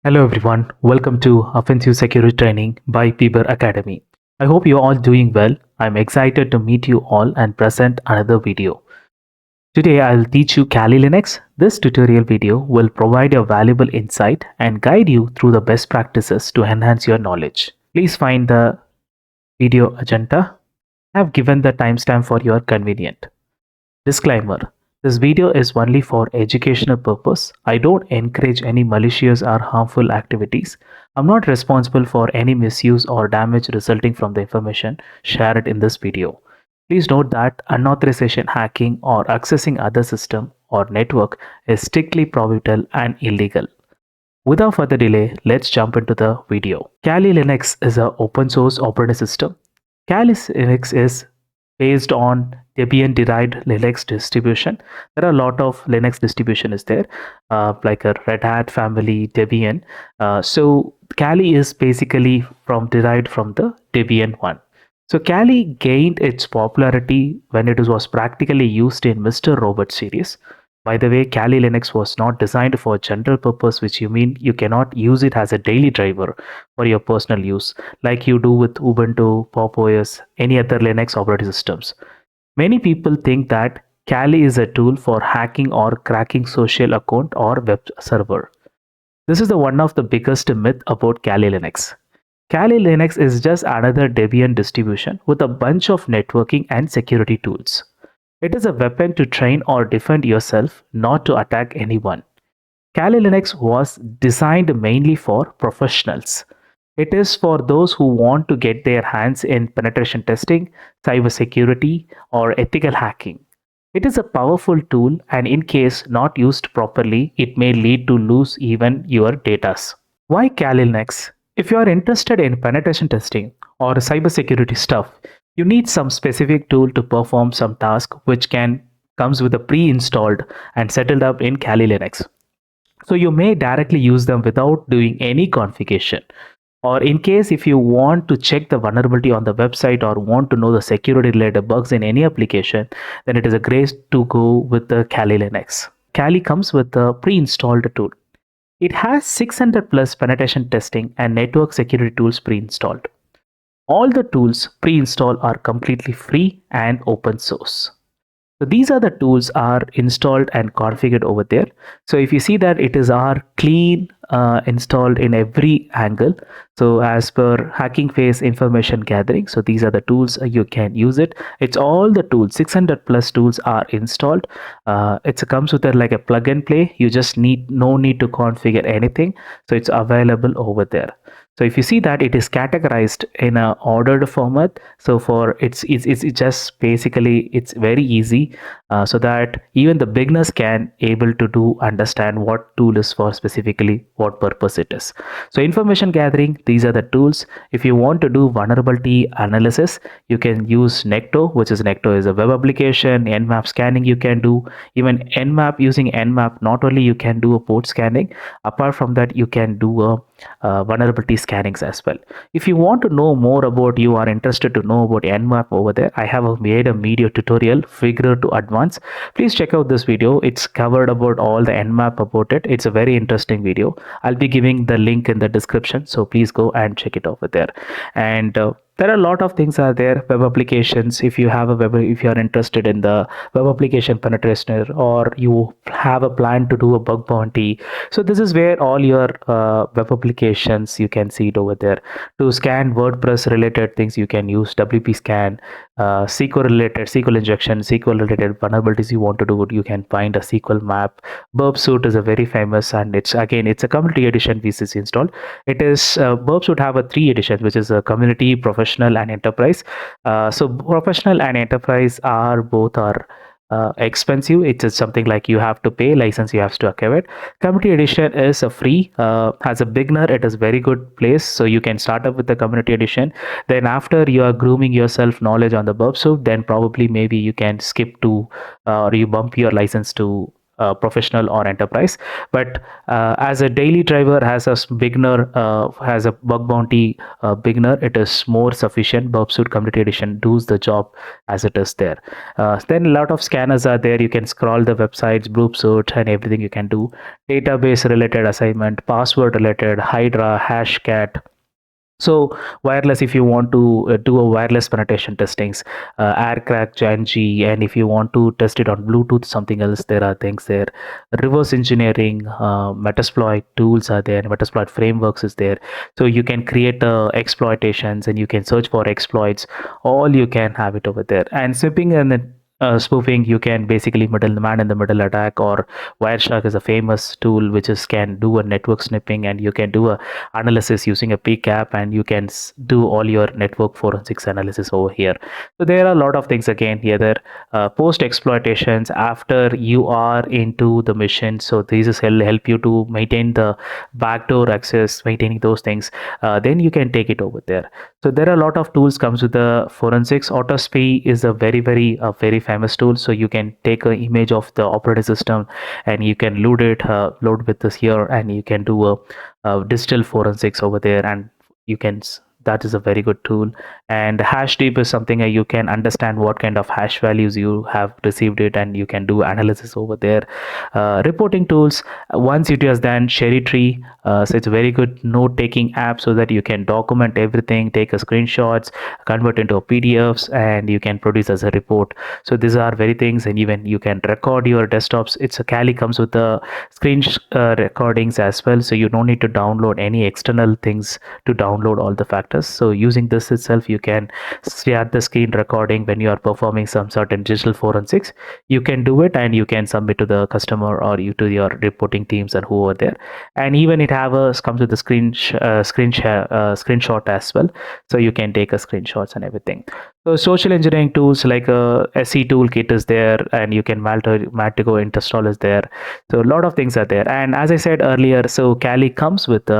Hello everyone, welcome to Offensive Security Training by Piber Academy. I hope you're all doing well. I'm excited to meet you all and present another video. Today I'll teach you kalilinux. This tutorial video will provide a valuable insight and guide you through the best practices to enhance your knowledge. Please find the video agenda. I have given the timestamp for your convenience. Disclaimer: this video is only for educational purpose. I don't encourage any malicious or harmful activities. I'm not responsible for any misuse or damage resulting from the information shared in this video. Please note that unauthorized hacking or accessing other system or network is strictly prohibited and illegal. Without further delay, let's jump into the video. Kali Linux is an open source operating system. Kali Linux is based on Debian-derived Linux distribution. There are a lot of Linux distribution is there, like a Red Hat family, Debian. So Kali is basically derived from the Debian one. So Kali gained its popularity when it was practically used in Mr. Robot series. By the way, Kali Linux was not designed for general purpose, which you mean you cannot use it as a daily driver for your personal use, like you do with Ubuntu, Pop OS, any other Linux operating systems. Many people think that Kali is a tool for hacking or cracking social account or web server. This is the one of the biggest myth about Kali Linux. Kali Linux is just another Debian distribution with a bunch of networking and security tools. It is a weapon to train or defend yourself, not to attack anyone. Kali Linux was designed mainly for professionals. It is for those who want to get their hands in penetration testing, cybersecurity, or ethical hacking. It is a powerful tool, and in case not used properly, it may lead to lose even your data. Why Kali Linux? If you are interested in penetration testing or cybersecurity stuff, you need some specific tool to perform some task which comes with a pre-installed and settled up in Kali Linux. So you may directly use them without doing any configuration. Or in case if you want to check the vulnerability on the website or want to know the security related bugs in any application, then it is a great to go with the Kali Linux. Kali comes with a pre-installed tool. It has 600 plus penetration testing and network security tools pre-installed. All the tools pre-installed are completely free and open source. So these are the tools are installed and configured over there. So if you see that it is our clean installed in every angle. So as per hacking phase information gathering. So these are the tools you can use it. It's all the tools, 600 plus tools are installed. It comes with like a plug and play. You just no need to configure anything. So it's available over there. So if you see that it is categorized in a ordered format, so for it's just basically it's very easy, so that even the beginners can able to do understand what tool is for specifically what purpose it is. So information gathering, these are the tools. If you want to do vulnerability analysis, you can use Necto, which is Necto is a web application. Nmap scanning you can do. Even Nmap, using Nmap, not only you can do a port scanning, apart from that you can do a vulnerability scannings as well. If you want to know more about, you are interested to know about Nmap over there, I have made a video tutorial, figure to advance. Please check out this video. It's covered about all the Nmap about it. It's a very interesting video. I'll be giving the link in the description, so please go and check it over there. And there are a lot of things are there. Web applications, if you have a web, if you are interested in the web application penetration, or you have a plan to do a bug bounty, so this is where all your web applications, you can see it over there. To scan WordPress related things, you can use WP scan. SQL related, SQL injection, SQL related vulnerabilities you want to do, you can find a SQL map. Burp Suite is a very famous, and it's a community edition VCC installed. It is Burp Suite have a 3 editions, which is a community, professional, and enterprise. So professional and enterprise are both expensive. It's something like you have to pay license, you have to acquire. Community edition is a free. As a beginner, it is very good place, so you can start up with the community edition. Then after you are grooming yourself knowledge on the burp suite, then probably maybe you can skip to or you bump your license to professional or enterprise. But as a daily driver, has a beginner, has a bug bounty beginner, it is more sufficient. Burp Suite Community Edition does the job as it is there. Then a lot of scanners are there. You can scroll the websites, Burp Suite, and everything you can do. Database related assignment, password related, Hydra, Hashcat. So wireless, if you want to do a wireless penetration testings, aircrack-ng, and if you want to test it on Bluetooth, something else, there are things there. Reverse engineering, Metasploit tools are there, Metasploit frameworks is there. So you can create exploitations and you can search for exploits. All you can have it over there. And snipping and spoofing, you can basically man in the middle attack, or Wireshark is a famous tool which is can do a network snipping, and you can do a analysis using a PCAP, and you can do all your network forensics analysis over here. So there are a lot of things again here. There post exploitations after you are into the mission. So these is help you to maintain the backdoor access, maintaining those things. Then you can take it over there. So there are a lot of tools comes with the forensics. Autospy is a very famous tool. So you can take an image of the operating system and you can load it, load with this here, and you can do a digital forensics over there, and you can that is a very good tool. And Hashdeep is something you can understand what kind of hash values you have received it, and you can do analysis over there. Reporting tools, once it is done, Cherry Tree, so it's a very good note taking app, so that you can document everything, take a screenshots, convert into PDFs, and you can produce as a report. So these are very things. And even you can record your desktops. It's a Kali comes with the screen recordings as well, so you don't need to download any external things to download all the factors. So using this itself, you can start the screen recording when you are performing some certain digital forensics. You can do it and you can submit to the customer or you to your reporting teams and who are there. And even it comes with the screenshot as well, so you can take a screenshots and everything. So social engineering tools like SE toolkit is there, and you can Matigo install is there. So a lot of things are there. And as I said earlier, so Kali comes with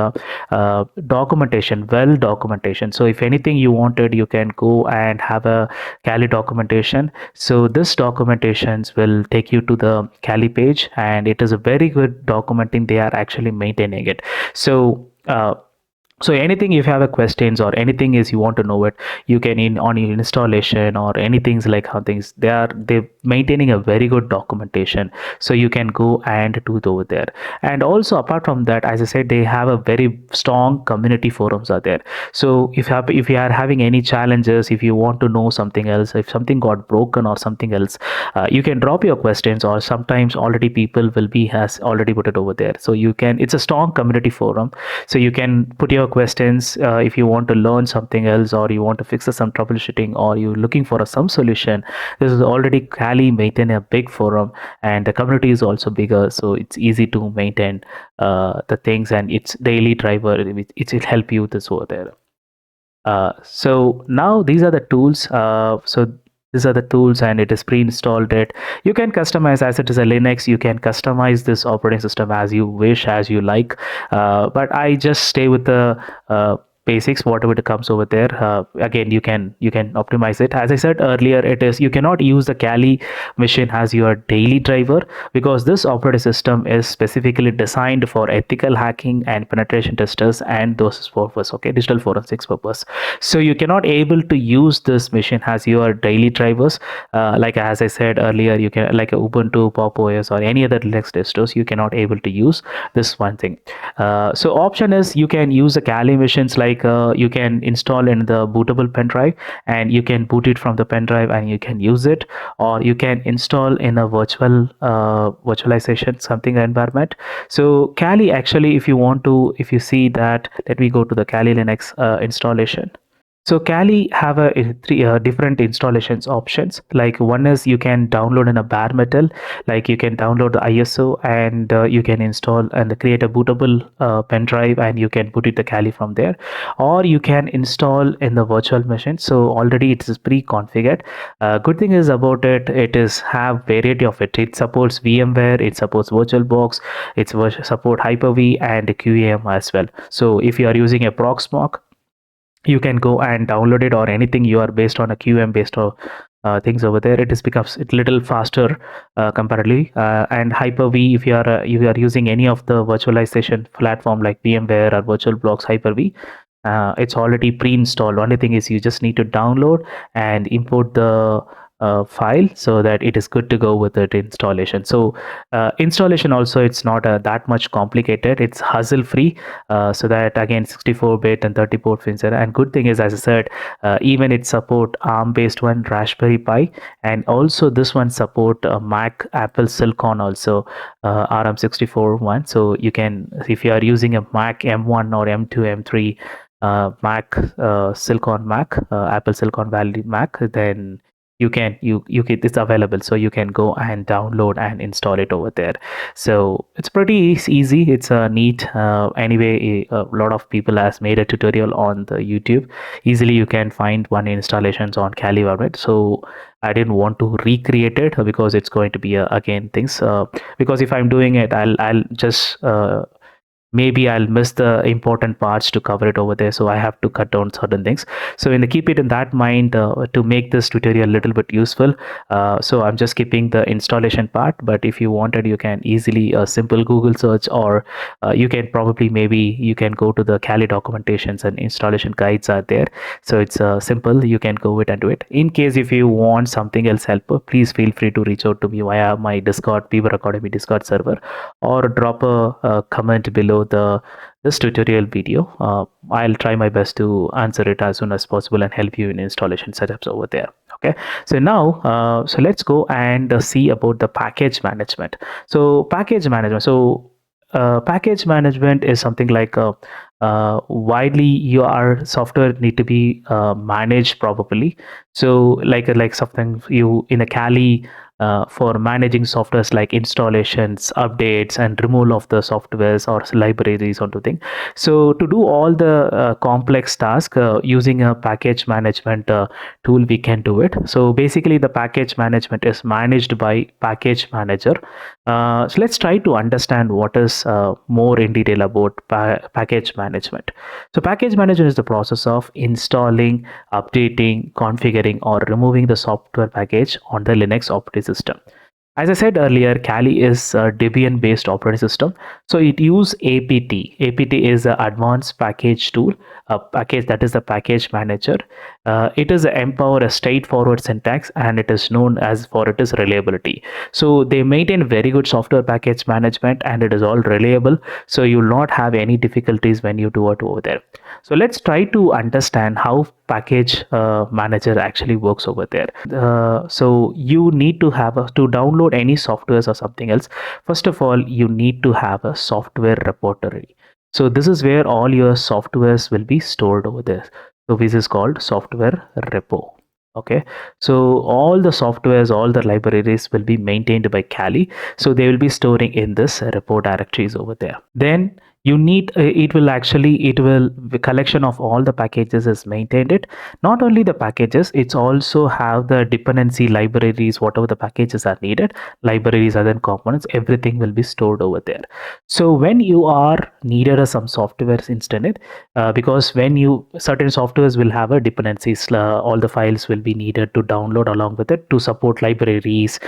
documentation, well documentation. So if anything you wanted, you can go and have a Kali documentation. So this documentations will take you to the Kali page, and it is a very good documenting. They are actually maintaining it. So anything, if you have a questions or anything is you want to know it, you can on your installation or anything like how things they maintaining a very good documentation. So you can go and do it over there. And also apart from that, as I said, they have a very strong community forums are there. So if you are having any challenges, if you want to know something else, if something got broken or something else, you can drop your questions, or sometimes already people has already put it over there. So you can, it's a strong community forum, so you can put your questions if you want to learn something else, or you want to fix some troubleshooting, or you're looking for some solution. This is already Kali maintain a big forum, and the community is also bigger, so it's easy to maintain the things, and it's daily driver, it will help you this over there. So now these are the tools. So these are the tools, and it is pre-installed it. You can customize, as it is a Linux, you can customize this operating system as you wish, as you like. But I just stay with the basics, whatever it comes over there. Again, you can optimize it. As I said earlier, it is, you cannot use the Kali machine as your daily driver, because this operating system is specifically designed for ethical hacking and penetration testers and those purpose, okay, digital forensics purpose. So you cannot able to use this machine as your daily drivers. Like as I said earlier, you can, like Ubuntu, Pop OS, or any other Linux distros, you cannot able to use this one thing. So option is, you can use the Kali machines, like you can install in the bootable pen drive, and you can boot it from the pen drive and you can use it, or you can install in a virtualization something environment. So Kali, actually, if you see that, let me go to the Kali Linux installation. So Kali have three different installations options. Like one is, you can download in a bare metal, like you can download the ISO, and you can install and create a bootable pen drive, and you can put it the Kali from there, or you can install in the virtual machine. So already it is pre-configured. Good thing is about it, it is have variety of it. It supports VMware, it supports VirtualBox, it support Hyper-V and QEM as well. So if you are using a Proxmox, you can go and download it, or anything you are based on a QM based things over there. It is becomes a little faster comparatively. And Hyper-V, if you are using any of the virtualization platform like VMware or VirtualBox Hyper-V, it's already pre-installed. Only thing is you just need to download and import the file so that it is good to go with the installation. So installation also, it's not that much complicated. It's hassle free. So that again, 64-bit and 34 pins. And good thing is, as I said, even it support ARM based one, Raspberry Pi, and also this one support Mac, Apple Silicon also, RM64 one. So you can, if you are using a Mac M1 or M2, M3, Mac, Silicon Mac, Apple Silicon Valley Mac, then you get this available, so you can go and download and install it over there. So it's pretty easy. It's a neat. Anyway, a lot of people has made a tutorial on the YouTube. Easily you can find one installations on Kali website. So I didn't want to recreate it because it's going to be again things. Because if I'm doing it, I'll just maybe I'll miss the important parts to cover it over there, so I have to cut down certain things. So keep it in that mind to make this tutorial a little bit useful. So I'm just skipping the installation part, but if you wanted, you can easily simple Google search, or you can probably, maybe you can go to the Kali documentations and installation guides are there. So it's simple, you can go it and do it. In case if you want something else help, please feel free to reach out to me via my Discord, Piber Academy Discord server, or drop a comment below this tutorial video. I'll try my best to answer it as soon as possible and help you in installation setups over there. Okay, so now so let's go and see about the package management. So package management is something like widely your software need to be managed properly. So like something you in a Kali, for managing softwares like installations, updates, and removal of the softwares or libraries onto thing. So to do all the complex tasks using a package management tool, we can do it. So basically the package management is managed by package manager. So let's try to understand what is more in detail about package management. So package management is the process of installing, updating, configuring, or removing the software package on the Linux operating system. As I said earlier, Kali is a Debian based operating system. So it uses APT. APT is an advanced package tool, a package that is the package manager. It is a straightforward syntax, and it is known as for its reliability. So they maintain very good software package management, and it is all reliable. So you will not have any difficulties when you do it over there. So let's try to understand how package manager actually works over there. So you need to to download any softwares or something else. First of all, you need to have a software repository. So this is where all your softwares will be stored over there. So this is called software repo. Okay, so all the softwares, all the libraries will be maintained by Kali. So they will be storing in this repo directories over there. Then you need the collection of all the packages is maintained. It not only the packages, it's also have the dependency libraries, whatever the packages are needed, libraries, other components, everything will be stored over there. So when you are needed some softwares installed, because when you certain softwares will have a dependencies, all the files will be needed to download along with it to support libraries,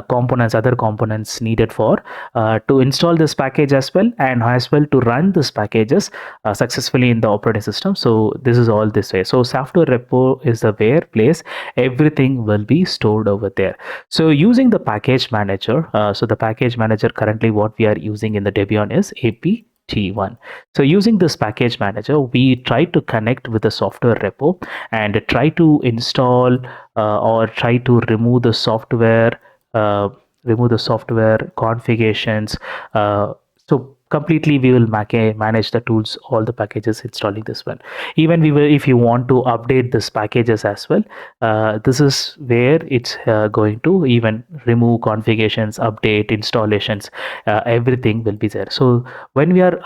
components, other components needed for to install this package as well, and as well to run these packages successfully in the operating system. So this is all this way. So software repo is the where place everything will be stored over there. So using the package manager, so the package manager currently what we are using in the Debian is APT1. So using this package manager, we try to connect with the software repo and try to install or try to remove the software configurations. So completely we will manage the tools, all the packages installing this one. Even we will, if you want to update this packages as well, this is where it's going to even remove configurations, update installations, everything will be there. So when we are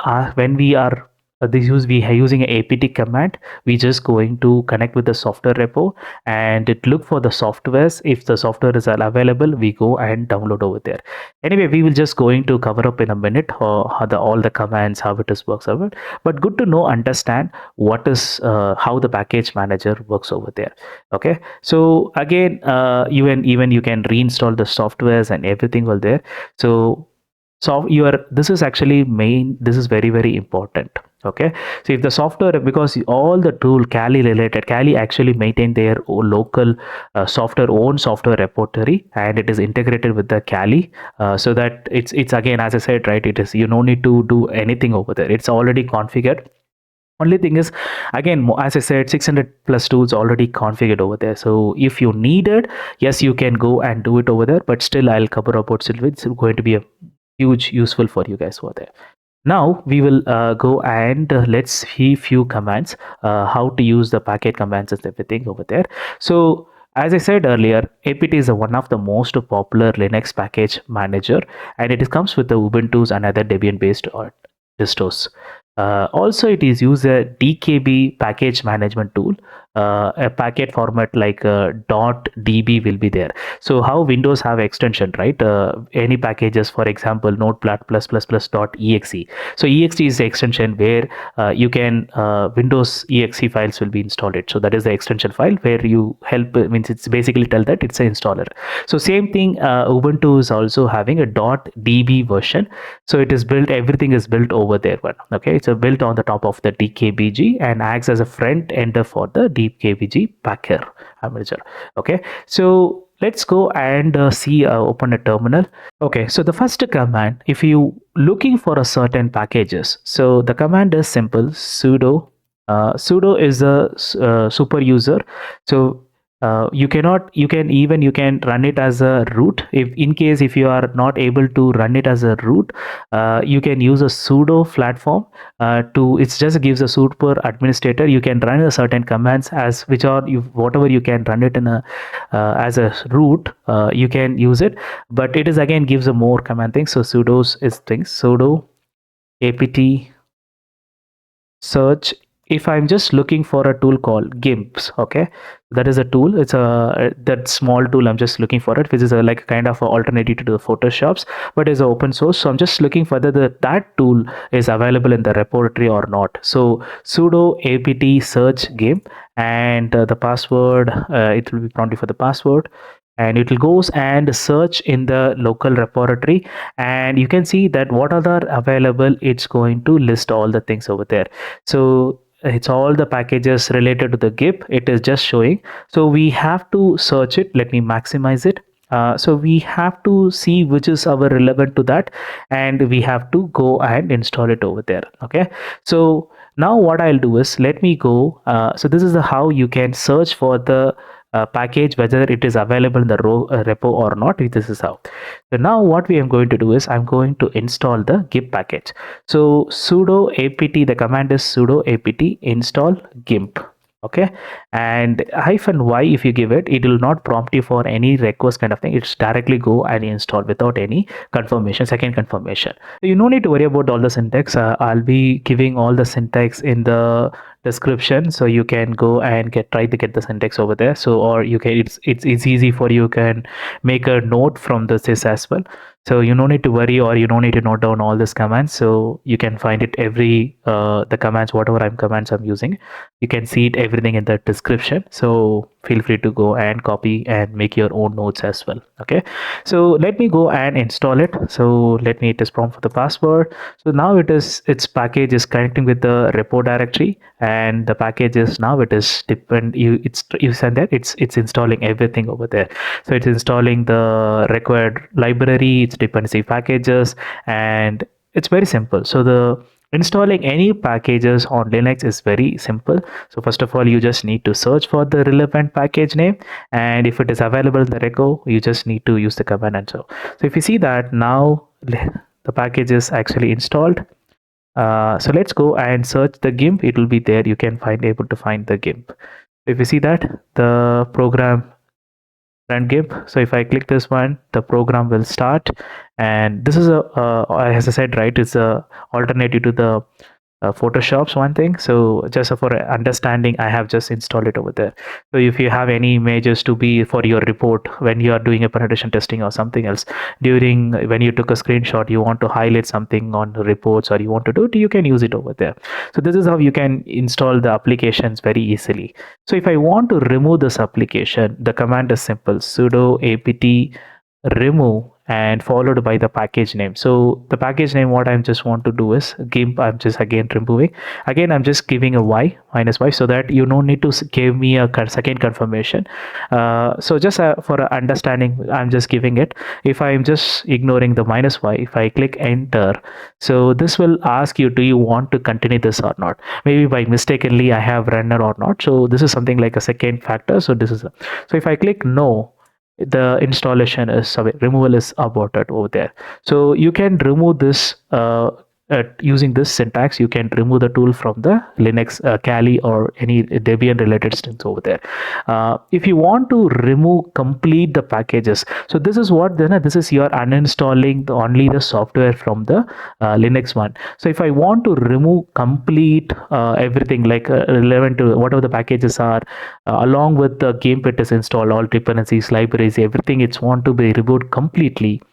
we are using an apt command. We just going to connect with the software repo and it look for the softwares. If the software is available, we go and download over there. Anyway, we will just going to cover up in a minute how all the commands, how it is works over. But good to know, understand what is how the package manager works over there. Okay, so again, even you can reinstall the softwares and everything over there. So this is actually main, this is very important. Okay, so if the software, because all the tool Kali related, Kali actually maintain their own local own software repository, and it is integrated with the Kali, so that it's again, as I said, right, it is, you no need to do anything over there, it's already configured. Only thing is, again, as I said, 600 plus tools already configured over there. So if you need it, yes, you can go and do it over there, but still I'll cover about still, it's going to be a huge useful for you guys over there. Now we will go and let's see few commands, how to use the packet commands and everything over there. So as I said earlier, apt is one of the most popular Linux package manager, and it comes with the Ubuntu's and other Debian based distros. Also, it is use a DKB package management tool. A packet format like .db will be there. So how Windows have extension, right? Any packages, for example, notepad plus plus plus .exe. So exe is the extension where you can Windows exe files will be installed. So that is the extension file where you help, means it's basically tell that it's an installer. So same thing, Ubuntu is also having a .db version. So it is built, everything is built over there one. Okay, it's built on the top of the dpkg and acts as a front ender for the dpkg packer manager. Okay, so let's go and see open a terminal. Okay, so the first command, if you looking for a certain packages, so the command is simple, sudo. Sudo is a super user. So you can run it as a root. If in case if you are not able to run it as a root, you can use a sudo platform to, it just gives a super administrator. You can run a certain commands as which are whatever you can run it in a as a root, you can use it, but it is again gives a more command thing. So sudo's is things, sudo apt search. If I'm just looking for a tool called gimps, okay, that is a tool, it's a that small tool I'm just looking for it, which is a like kind of an alternative to the photoshops, but is open source. So I'm just looking for that tool is available in the repository or not. So sudo apt search gimp, and the password, it will be prompted for the password, and it will goes and search in the local repository, and you can see that what are the available, it's going to list all the things over there. So it's all the packages related to the gimp, it is just showing. So we have to search it, let me maximize it. So we have to see which is our relevant to that, and we have to go and install it over there. Okay, so now what I'll do is, let me go, so this is the how you can search for the package, whether it is available in the repo or not. This is how. So now what we am going to do is, I'm going to install the gimp package. So sudo apt, the command is sudo apt install gimp. Okay, and -y, if you give it, it will not prompt you for any request kind of thing. It's directly go and install without any confirmation, second confirmation. So you no need to worry about all the syntax. I'll be giving all the syntax in the description, so you can go and try to get the syntax over there. So, or you can, it's easy for you, can make a note from this as well. So you no need to worry, or you no need to note down all these commands. So you can find it every the commands, whatever commands I'm using, you can see it everything in the description. So feel free to go and copy and make your own notes as well. Okay, so let me go and install it. So let me, it is prompt for the password. So now its package is connecting with the repo directory, and the package is now, it is you send that it's installing everything over there. So it's installing the required library, its dependency packages, and it's very simple. So the installing any packages on Linux is very simple. So first of all, you just need to search for the relevant package name, and if it is available in the repo, you just need to use the command. And so if you see that now the package is actually installed, so let's go and search the gimp, it will be there, you can able to find the gimp. If you see that the program run gimp, so if I click this one, the program will start, and this is a as I said, right, it's a alternative to the Photoshop's one thing. So just for understanding, I have just installed it over there. So if you have any images to be for your report when you are doing a penetration testing or something else, during when you took a screenshot, you want to highlight something on the reports or you want to do it, you can use it over there. So this is how you can install the applications very easily. So if I want to remove this application, the command is simple: sudo apt remove and followed by the package name. So the package name, what I'm just want to do is gimp. I'm just again removing. Again, I'm just giving a y minus y so that you don't need to give me a second confirmation. So just for understanding, I'm just giving it. If I'm just ignoring the minus y, if I click enter, so this will ask you, do you want to continue this or not? Maybe by mistakenly I have runner or not. So this is something like a second factor. So this is so if I click no, the installation is removal is aborted over there. So you can remove this using this syntax. You can remove the tool from the Linux Kali or any Debian related things over there. If you want to remove complete the packages, so this is what then this is your uninstalling only the software from the Linux one. So if I want to remove complete everything like relevant to whatever the packages are, along with the game it is installed, all dependencies, libraries, everything, it's want to be removed completely.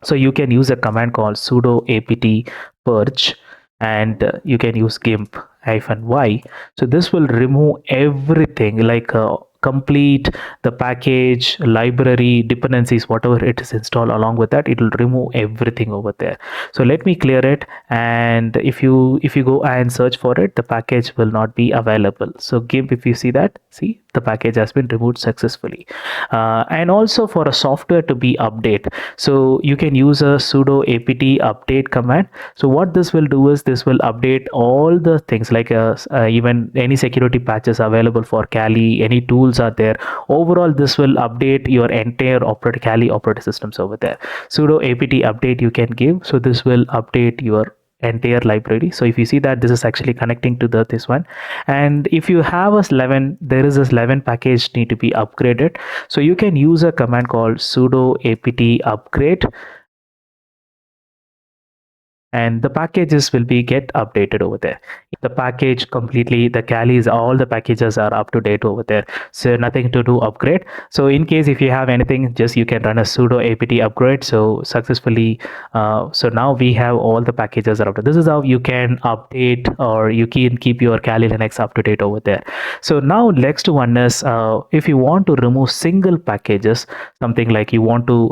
So you can use a command called sudo apt purge, and you can use gimp -y. So this will remove everything like complete the package, library, dependencies, whatever it is installed. Along with that, it will remove everything over there. So let me clear it, and if you go and search for it, the package will not be available. So gimp, if you see that, see the package has been removed successfully. And also for a software to be update, so you can use a sudo apt update command. So what this will do is this will update all the things like even any security patches available for Kali, any tools are there. Overall, this will update your entire Kali operating systems over there. Sudo apt update you can give. So this will update your entire library. So if you see that, this is actually connecting to this one. And if you have a 11, there is this 11 package need to be upgraded. So you can use a command called sudo apt upgrade, and the packages will be get updated over there. The package completely, the Kali's, all the packages are up to date over there, so nothing to do upgrade. So in case if you have anything, just you can run a sudo apt upgrade. So successfully, so now we have all the packages are up to. This is how you can update or you can keep your Kali Linux up to date over there. So now next one is if you want to remove single packages, something like you want to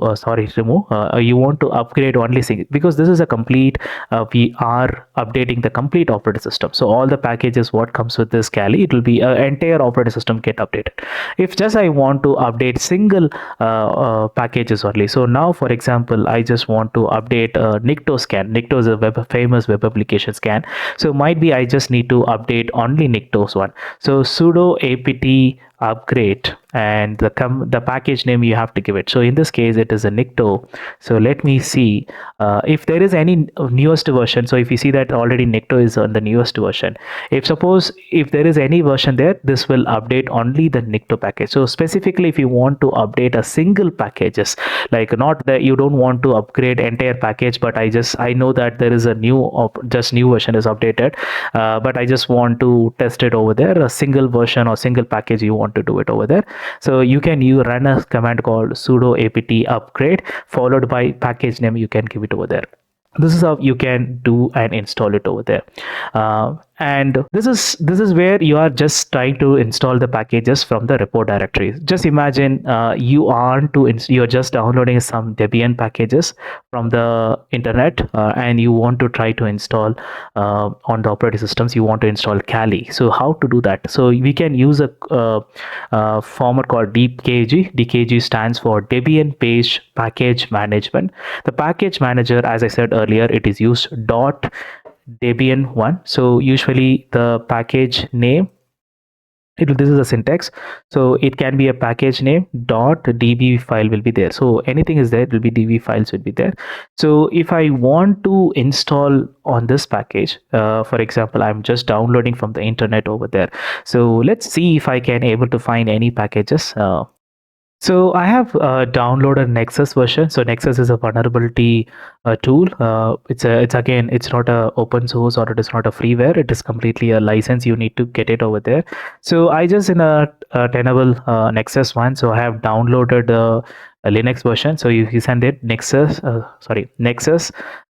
you want to upgrade only single, because this is a complete we are updating the complete operating system. So all the packages what comes with this Kali, it will be entire operating system get updated. If just I want to update single packages only, so now for example I just want to update Nikto scan. Nikto is a famous web application scan. So might be I just need to update only Nikto's one. So sudo apt upgrade, and the package name you have to give it. So in this case it is a Nikto. So let me see if there is any newest version. So if you see that already Nikto is on the newest version, if suppose if there is any version there, this will update only the Nikto package. So specifically if you want to update a single packages, like not that you don't want to upgrade entire package, but I know that there is a new version is updated, but I just want to test it over there, a single version or single package you want to do it over there. So you can run a command called sudo apt upgrade followed by package name, you can give it over there. This is how you can do and install it over there. And this is where you are just trying to install the packages from the repo directory. Just imagine you're just downloading some Debian packages from the internet, and you want to try to install on the operating systems, you want to install Kali. So how to do that? So we can use a format called dpkg. dpkg stands for Debian Page Package Management. The package manager, as I said earlier, it is used Debian one. So usually the package name, this is a syntax. So it can be a package name .db file will be there. So anything is there, it will be db files will be there. So if I want to install on this package, for example, I'm just downloading from the internet over there. So let's see if I can able to find any packages. So I have downloaded Nexus version. So Nexus is a vulnerability tool. It's again, it's not a open source or it is not a freeware. It is completely a license. You need to get it over there. So I just in a tenable Nexus one. So I have downloaded a Linux version. So you send it Nexus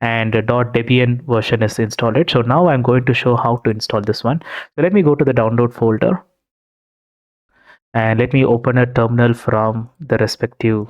and .debian version is installed. So now I'm going to show how to install this one. So let me go to the download folder and let me open a terminal from the respective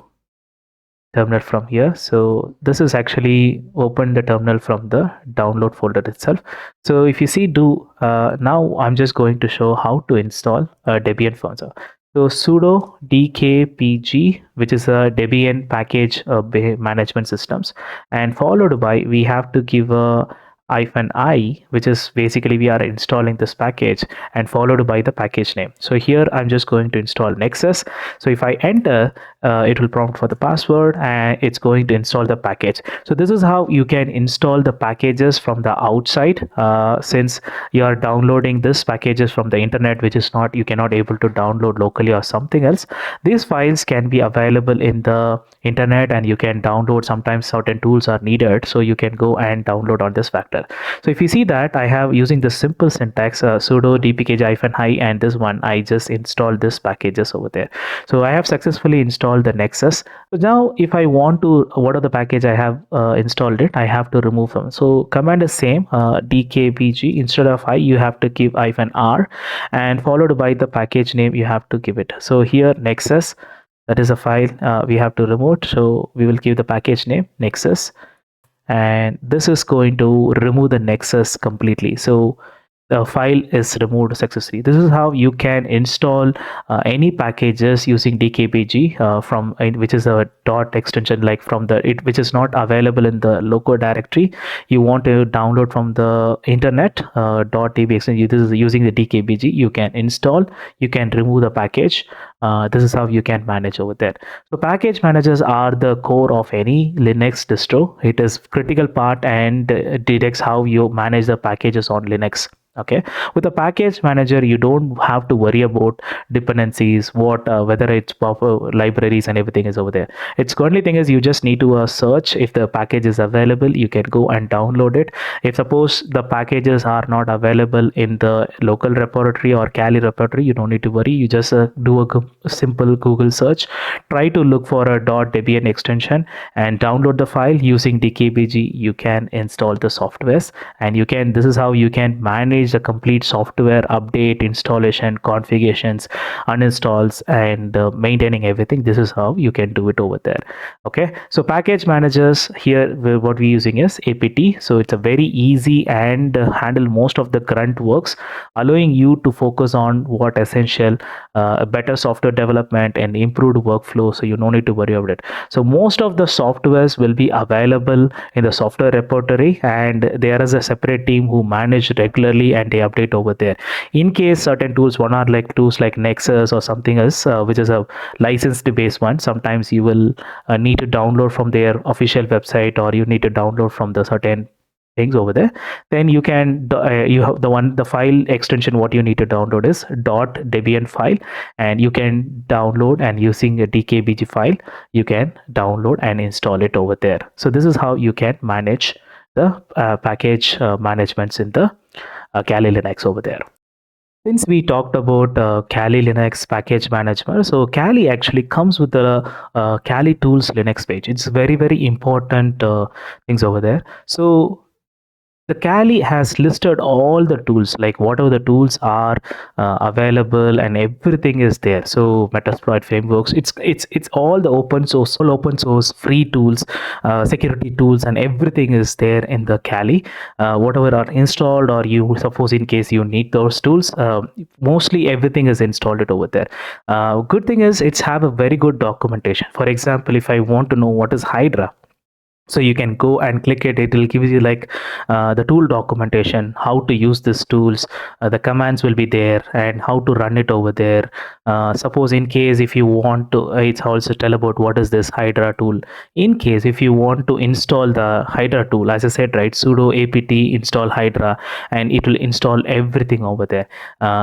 terminal from here. So this is actually open the terminal from the download folder itself. So if you see now I'm just going to show how to install Debian further. So sudo dkpg, which is a Debian package management systems, and followed by we have to give a -i, which is basically we are installing this package, and followed by the package name. So here I'm just going to install Nexus. So if I enter, it will prompt for the password and it's going to install the package. So this is how you can install the packages from the outside, since you are downloading this packages from the internet, which is not, you cannot able to download locally or something else. These files can be available in the internet and you can download. Sometimes certain tools are needed, so you can go and download on this factor. So if you see that I have using the simple syntax, sudo dpkg-i, and this one I just installed this packages over there. So I have successfully installed the Nexus. So now if I want to, what are the package I have installed it, I have to remove them. So command is same, dkpg, instead of I you have to give -r, and followed by the package name you have to give it. So here Nexus, that is a file we have to remove. So we will give the package name Nexus, and this is going to remove the Nexus completely. So the file is removed successfully. This is how you can install any packages using dkpg from which is a dot extension, like from the which is not available in the local directory. You want to download from the internet, .db extension. This is using the dkpg. You can install, you can remove the package. This is how you can manage over there. So package managers are the core of any Linux distro. It is critical part and detects how you manage the packages on Linux. Okay, with a package manager you don't have to worry about dependencies, whether it's proper libraries and everything is over there. It's only thing is you just need to search if the package is available. You can go and download it. If suppose the packages are not available in the local repository or Kali repository, you don't need to worry. You just do a simple Google search, try to look for a .debian extension and download the file. Using dkpg you can install the softwares, and you can, this is how you can manage the complete software update, installation, configurations, uninstalls, and maintaining everything. This is how you can do it over there. Okay, so package managers here, what we're using is apt. So it's a very easy and handle most of the current works, allowing you to focus on what essential, better software development and improved workflow. So you no need to worry about it. So most of the softwares will be available in the software repository, and there is a separate team who manage regularly and they update over there. In case certain tools, one are like tools like Nexus or something else, which is a licensed based one, sometimes you will need to download from their official website, or you need to download from the certain things over there. Then you can you have the file extension. What you need to download is .debian file, and you can download, and using a dkbg file you can download and install it over there. So this is how you can manage the package managements in the Kali Linux over there. Since we talked about Kali Linux package management, so Kali actually comes with the Kali tools Linux page. It's very important things over there. So the Kali has listed all the tools, like whatever the tools are available, and everything is there. So Metasploit frameworks, it's all the open source free tools, security tools, and everything is there in the Kali. Whatever are installed, or you suppose in case you need those tools, mostly everything is installed it over there. Good thing is it's have a very good documentation. For example, if I want to know what is Hydra, So you can go and click it. It will give you like the tool documentation, how to use these tools. The commands will be there and how to run it over there. Suppose in case if you want to, it's also tell about what is this Hydra tool. In case if you want to install the Hydra tool, as I said, right, sudo apt install Hydra, and it will install everything over there.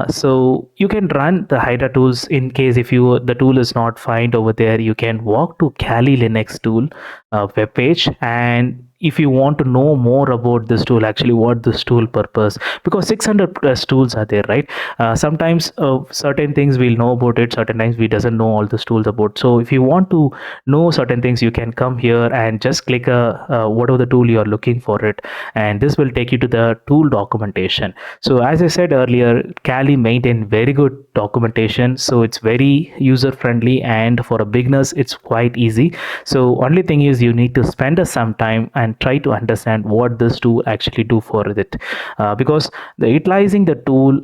So you can run the Hydra tools. In case if you the tool is not found over there, you can walk to kalilinux tool web page, and if you want to know more about this tool, actually what this tool purpose, because 600 plus tools are there, right? Sometimes certain things we'll know about it, certain times we doesn't know all these tools about. So if you want to know certain things, you can come here and just click whatever the tool you are looking for it, and this will take you to the tool documentation. So as I said earlier, Kali maintain very good documentation, so it's very user friendly, and for a beginners it's quite easy. So only thing is you need to spend some time and try to understand what this tool actually do for it, because the utilizing the tool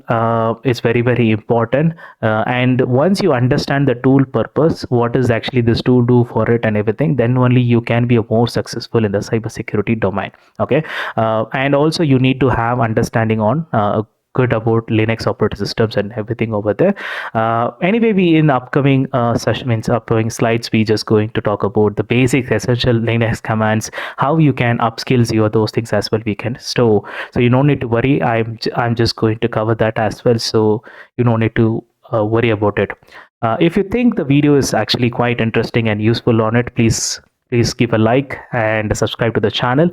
is very important, and once you understand the tool purpose, what is actually this tool do for it and everything, then only you can be a more successful in the cybersecurity domain. Okay, and also you need to have understanding on good about Linux operating systems and everything over there. Anyway, we in upcoming session, means upcoming slides, we just going to talk about the basic essential Linux commands, how you can upskills your those things as well. We can so you don't need to worry. I'm just going to cover that as well, so you don't need to worry about it. If you think the video is actually quite interesting and useful on it, please give a like and subscribe to the channel.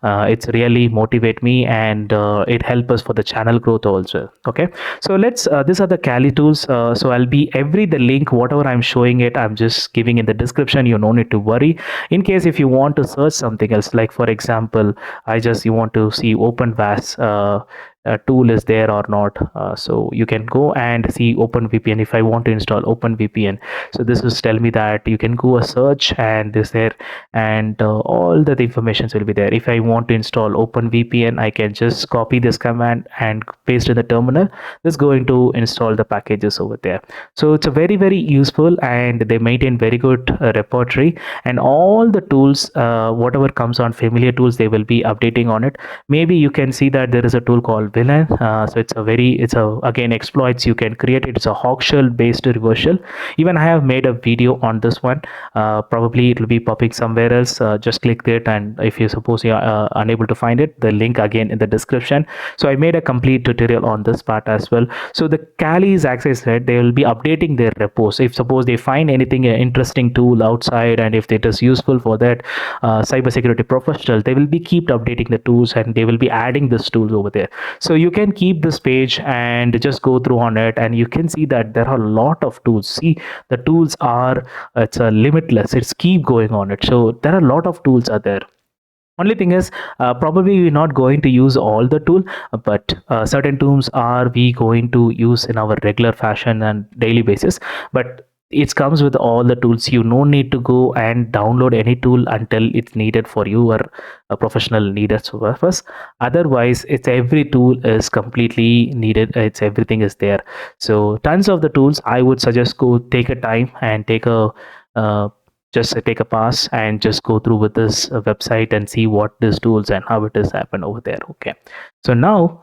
It's really motivate me, and it help us for the channel growth also. Okay, so let's these are the Kali tools. So I'll be the link whatever I'm showing it, I'm just giving in the description. You no need to worry. In case if you want to search something else, like for example, you want to see OpenVAS tool is there or not, so you can go and see OpenVPN. If I want to install OpenVPN, so this is tell me that you can go a search and this there, and all the informations will be there. If I want to install OpenVPN, I can just copy this command and paste in the terminal. This is going to install the packages over there. So it's a very useful, and they maintain very good repertory, and all the tools, whatever comes on familiar tools, they will be updating on it. Maybe you can see that there is a tool called villain. So it's a again exploits you can create it. It's a hawk shell based reversal. Even I have made a video on this one. Probably it will be popping somewhere else. Just click it, and if you suppose you are unable to find it, the link again in the description. So I made a complete tutorial on this part as well. So the Kali's, as I said, they will be updating their repos. If suppose they find anything interesting tool outside, and if it is useful for that cybersecurity professional, they will be keep updating the tools, and they will be adding this tools over there. So you can keep this page and just go through on it, and you can see that there are a lot of tools. See, the tools are it's a limitless, it's keep going on it. So there are a lot of tools are there. Only thing is, probably we're not going to use all the tool, but certain tools are we going to use in our regular fashion and daily basis. But it comes with all the tools. You no need to go and download any tool until it's needed for you or a professional needed purpose. Otherwise, it's every tool is completely needed. It's everything is there. So tons of the tools. I would suggest go take a time and take a just take a pass and just go through with this website and see what these tools and how it is happen over there. Okay, so now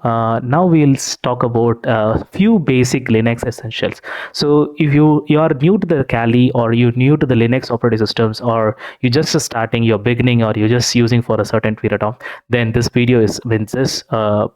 we'll talk about a few basic Linux essentials. So if you are new to the Kali, or you're new to the Linux operating systems, or you're just starting, you're beginning, or you're just using for a certain period of, then this video is this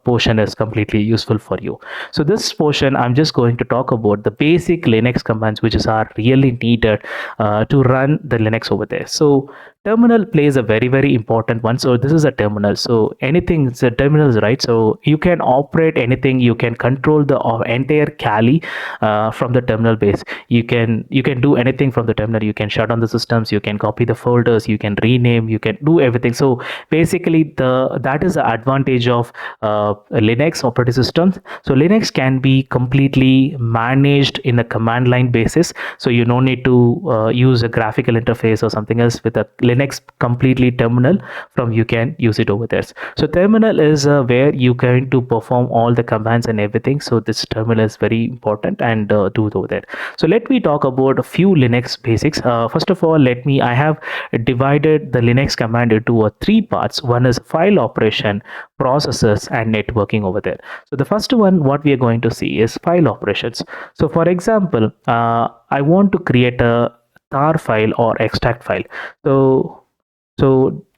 portion is completely useful for you. So this portion I'm just going to talk about the basic Linux commands which are really needed to run the Linux over there. So terminal plays a very important one. So this is a terminal. So anything, it's a terminal, right? So you can operate anything, you can control the entire Kali from the terminal base. You can do anything from the terminal. You can shut down the systems, you can copy the folders, you can rename, you can do everything. So basically that is the advantage of Linux operating systems. So Linux can be completely managed in a command line basis. So you don't need to use a graphical interface or something else with a Linux completely terminal from you can use it over there. So terminal is where you going to perform all the commands and everything. So this terminal is very important, and do it over there. So let me talk about a few Linux basics. First of all, I have divided the Linux command into three parts. One is file operation, processes, and networking over there. So the first one, what we are going to see is file operations. So for example, I want to create a tar file or extract file. So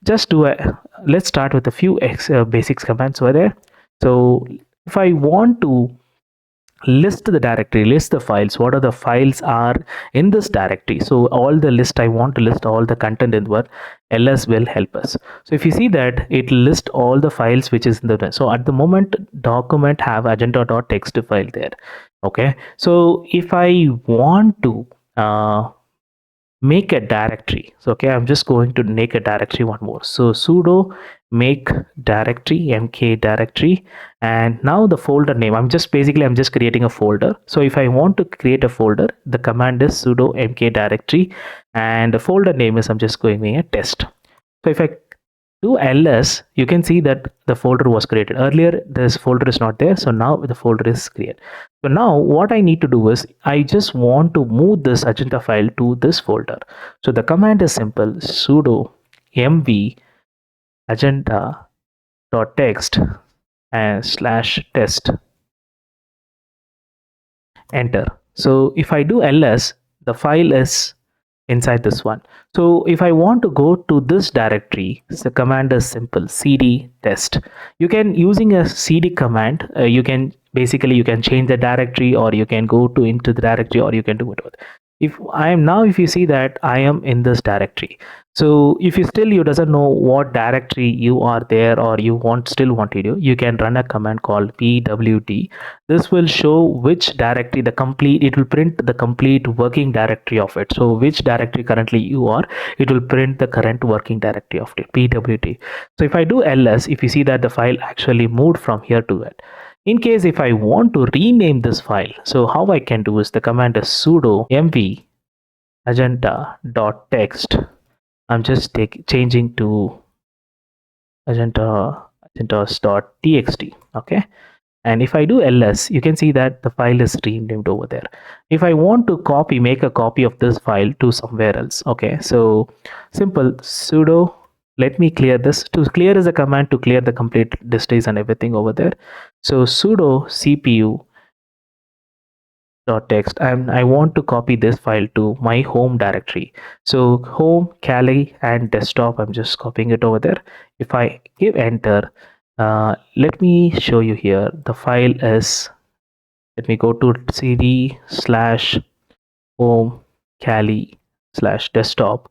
just let's start with a few basics commands over there. So if I want to list the directory, list the files, what are the files are in this directory, so all the list, I want to list all the content in what ls will help us. So if you see that it lists all the files which is in the, so at the moment document have agenda.txt file there. Okay, so if I want to make a directory, so okay, I'm just going to make a directory one more. So sudo make directory, mk directory, and now the folder name, I'm just creating a folder. So if I want to create a folder, the command is sudo mk directory, and the folder name is, I'm just going to make a test. So if I do ls, you can see that the folder was created. Earlier this folder is not there, so now the folder is created. So now what I need to do is, I just want to move this agenda file to this folder. So the command is simple, sudo mv agenda.txt and /test, enter. So if I do ls, the file is inside this one. So if I want to go to this directory, the command is simple, cd test. You can, using a cd command, you can basically, you can change the directory, or you can go to into the directory, or you can do it with. If I am now, if you see that I am in this directory, so if you doesn't know what directory you are there, or you still want to do, you can run a command called pwd. This will show which directory, it will print the complete working directory of it. So which directory currently you are, it will print the current working directory of it, pwd. So if I do ls, if you see that the file actually moved from here to it. In case if I want to rename this file, so how I can do is, the command is sudo mv agenda.txt. I'm just changing to agendas.txt. Okay, and if I do ls, you can see that the file is renamed over there. If I want to make a copy of this file to somewhere else, okay, so simple, sudo, let me clear this. To clear is a command to clear the complete disks and everything over there. So sudo cpu.txt, and I want to copy this file to my home directory. So home, kali, and desktop, I'm just copying it over there. If I give enter, let me show you here. The file is, let me go to cd/home kali/desktop,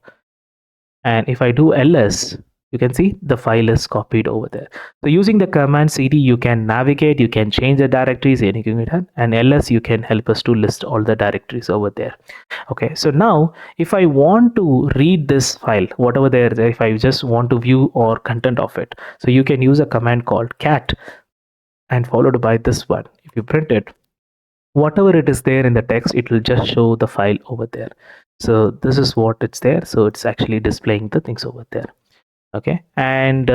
and if I do ls, you can see the file is copied over there. So using the command cd, you can navigate, you can change the directories, anything you can, and ls, you can help us to list all the directories over there. Okay, so now if I want to read this file, whatever there, if I just want to view or content of it, so you can use a command called cat, and followed by this one. If you print it, whatever it is there in the text, it will just show the file over there. So this is what it's there. So it's actually displaying the things over there. Okay, and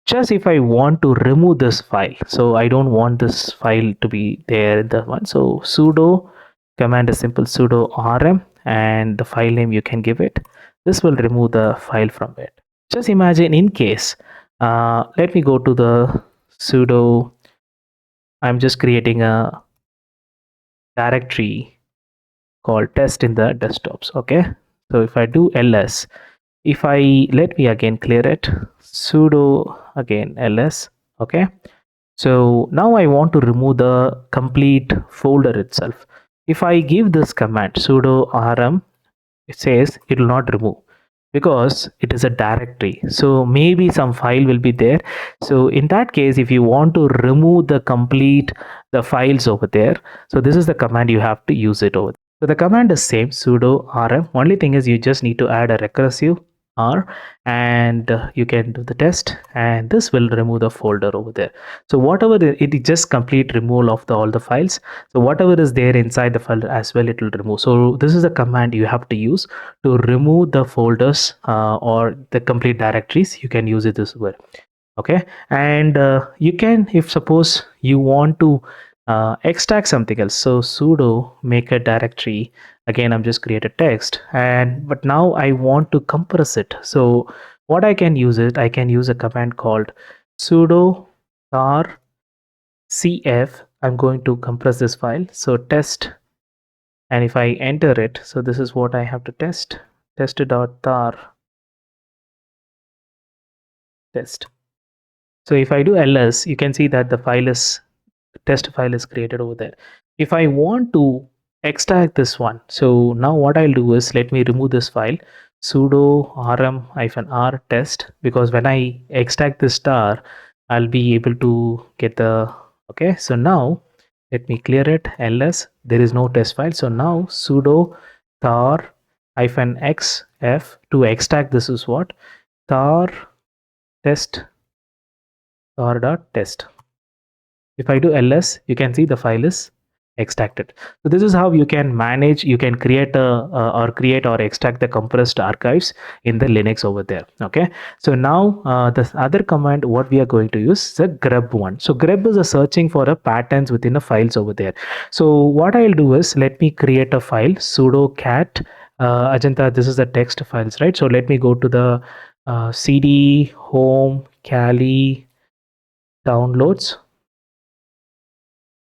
just if I want to remove this file, so I don't want this file to be there in the one, so sudo, command is simple, sudo rm, and the file name you can give it. This will remove the file from it. Just imagine, in case, let me go to the sudo, I'm just creating a directory called test in the desktops. Okay, so if I do ls, if I, let me again clear it, sudo again ls. Okay, so now I want to remove the complete folder itself. If I give this command sudo rm, it says it will not remove, because it is a directory, so maybe some file will be there. So in that case, if you want to remove the files over there, so this is the command you have to use it over there. So the command is same, sudo rm. Only thing is, you just need to add a recursive R, and you can do the test, and this will remove the folder over there. So whatever it is just complete removal of all the files. So whatever is there inside the folder as well, it will remove. So this is a command you have to use to remove the folders or the complete directories. You can use it this way. Okay, and you can, if suppose you want to extract something else, so sudo make a directory. Again, I'm just create a text, and but now I want to compress it. So what I can use it, I can use a command called sudo tar cf. I'm going to compress this file, so test, and if I enter it, so this is what I have to test, test.tar test. So if I do ls, you can see that the file is test file is created over there. If I want to extract this one, so now what I'll do is, let me remove this file, sudo rm-r test, because when I extract this star, I'll be able to get the, okay, so now let me clear it, ls, there is no test file. So now sudo tar -xf to extract this is what, tar test tar.test. If I do ls, you can see the file is extracted. So this is how you can manage, you can create or extract the compressed archives in the Linux over there. Okay, so now the other command what we are going to use is the grep one. So grep is a searching for a patterns within the files over there. So what I'll do is, let me create a file, sudo cat Ajanta, this is the text files, right? So let me go to the cd home kali downloads.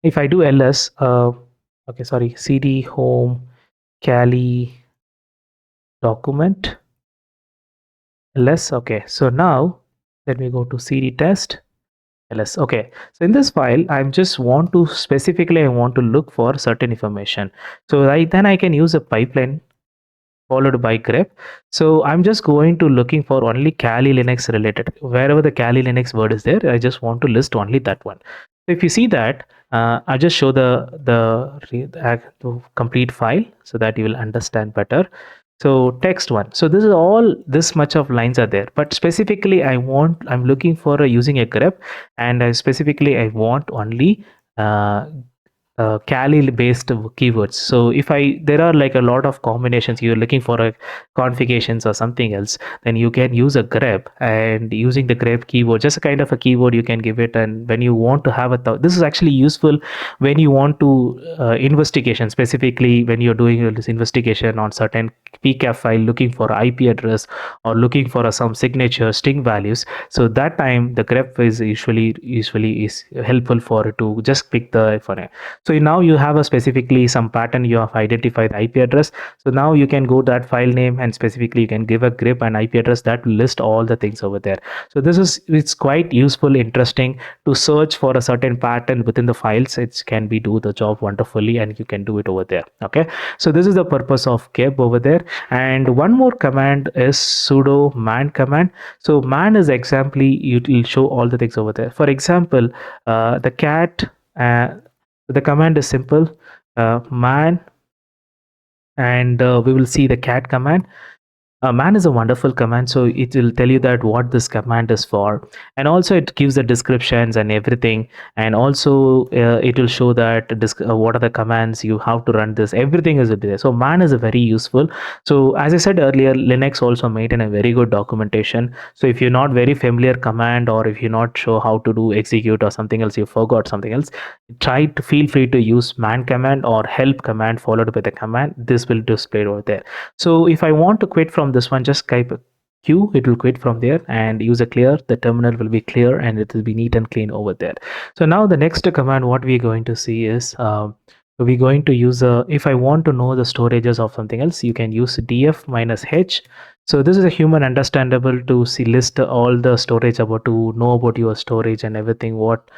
If I do ls, okay, sorry, cd home kali document ls. Okay, so now let me go to cd test ls. Okay, so in this file, I'm just want to specifically, I want to look for certain information. So then I can use a pipeline followed by grep. So I'm just going to looking for only kalilinux related. Wherever the kalilinux word is there, I just want to list only that one. So if you see that, I just show the complete file so that you will understand better. So text one. So this is all, this much of lines are there, but specifically I'm looking for using a grep, and specifically I want only uh, Kali based keywords. So if there are like a lot of combinations, you're looking for a configurations or something else, then you can use a grep, and using the grep keyword, just a kind of a keyword you can give it. And when you want to have this is actually useful when you want to investigation, specifically when you're doing this investigation on certain pcap file, looking for IP address or looking for some signature string values. So that time the grep is usually is helpful for it to just pick the for it. So now you have a specifically some pattern, you have identified the IP address. So now you can go that file name, and specifically you can give a grep and IP address that will list all the things over there. So it's quite useful, interesting to search for a certain pattern within the files. It can be do the job wonderfully, and you can do it over there. Okay, so this is the purpose of grep over there. And one more command is sudo man command. So man is examply, it will show all the things over there. For example, the cat the command is simple, man, and we will see the cat command. Man is a wonderful command, so it will tell you that what this command is for, and also it gives the descriptions and everything, and also it will show that what are the commands you have to run this, everything is there. So man is a very useful. So as I said earlier, Linux also maintain a very good documentation. So if you're not very familiar command, or if you're not sure how to do execute or something else, you forgot something else, try to feel free to use man command or help command followed by the command. This will display over there. So if I want to quit from this one, just type q, it will quit from there, and use a clear, the terminal will be clear and it will be neat and clean over there. So now the next command what we're going to see is we're going to use if I want to know the storages of something else, you can use df -h. So this is a human understandable to see list all the storage, about to know about your storage and everything, what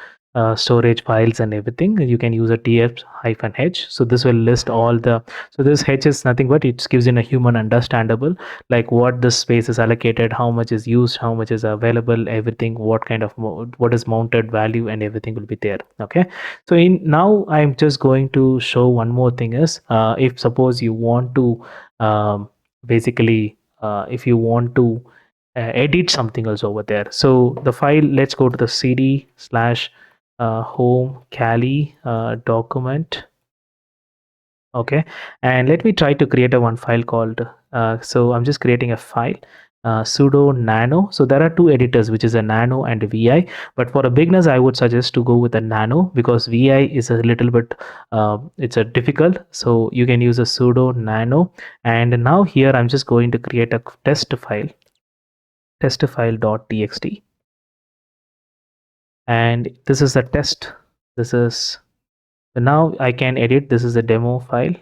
storage files and everything. You can use a df-h. So this will list all the, so this h is nothing but it gives in a human understandable, like what the space is allocated, how much is used, how much is available, everything, what kind of what is mounted value, and everything will be there. Okay, so now I'm just going to show one more thing is, if suppose you want to basically if you want to edit something else over there. So the file, let's go to the cd slash home kali document. Okay, and let me try to create a one file called so I'm just creating a file sudo nano. So there are two editors, which is a nano and a vi, but for a beginners I would suggest to go with a nano, because vi is a little bit it's a difficult. So you can use a sudo nano, and now here I'm just going to create a test file.txt, and this is a test. This is, so now I can edit. This is a demo file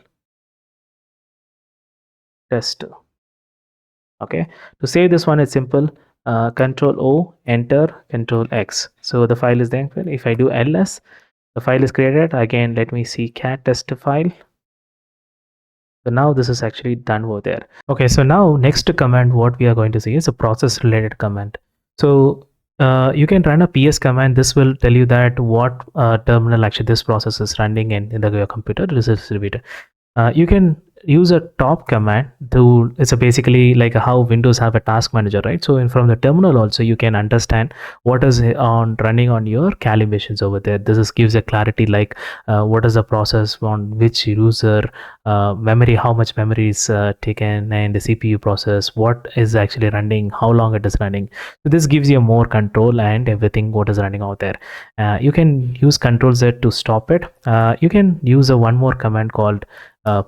test. Okay, to save this one, it's simple. Control O, enter, Control X. So the file is there. If I do ls, the file is created. Again, let me see cat test file. So now this is actually done over there. Okay, so now next command what we are going to see is a process related command. So you can run a ps command. This will tell you that what terminal actually this process is running in your computer. This is distributed. You can use a top command to, it's a basically like how Windows have a task manager, right? So from the terminal also you can understand what is on running on your Kali machines over there. This is gives a clarity like what is the process on which user, memory, how much memory is taken, and the CPU process, what is actually running, how long it is running. So this gives you more control and everything what is running out there. You can use Control Z to stop it. You can use a one more command called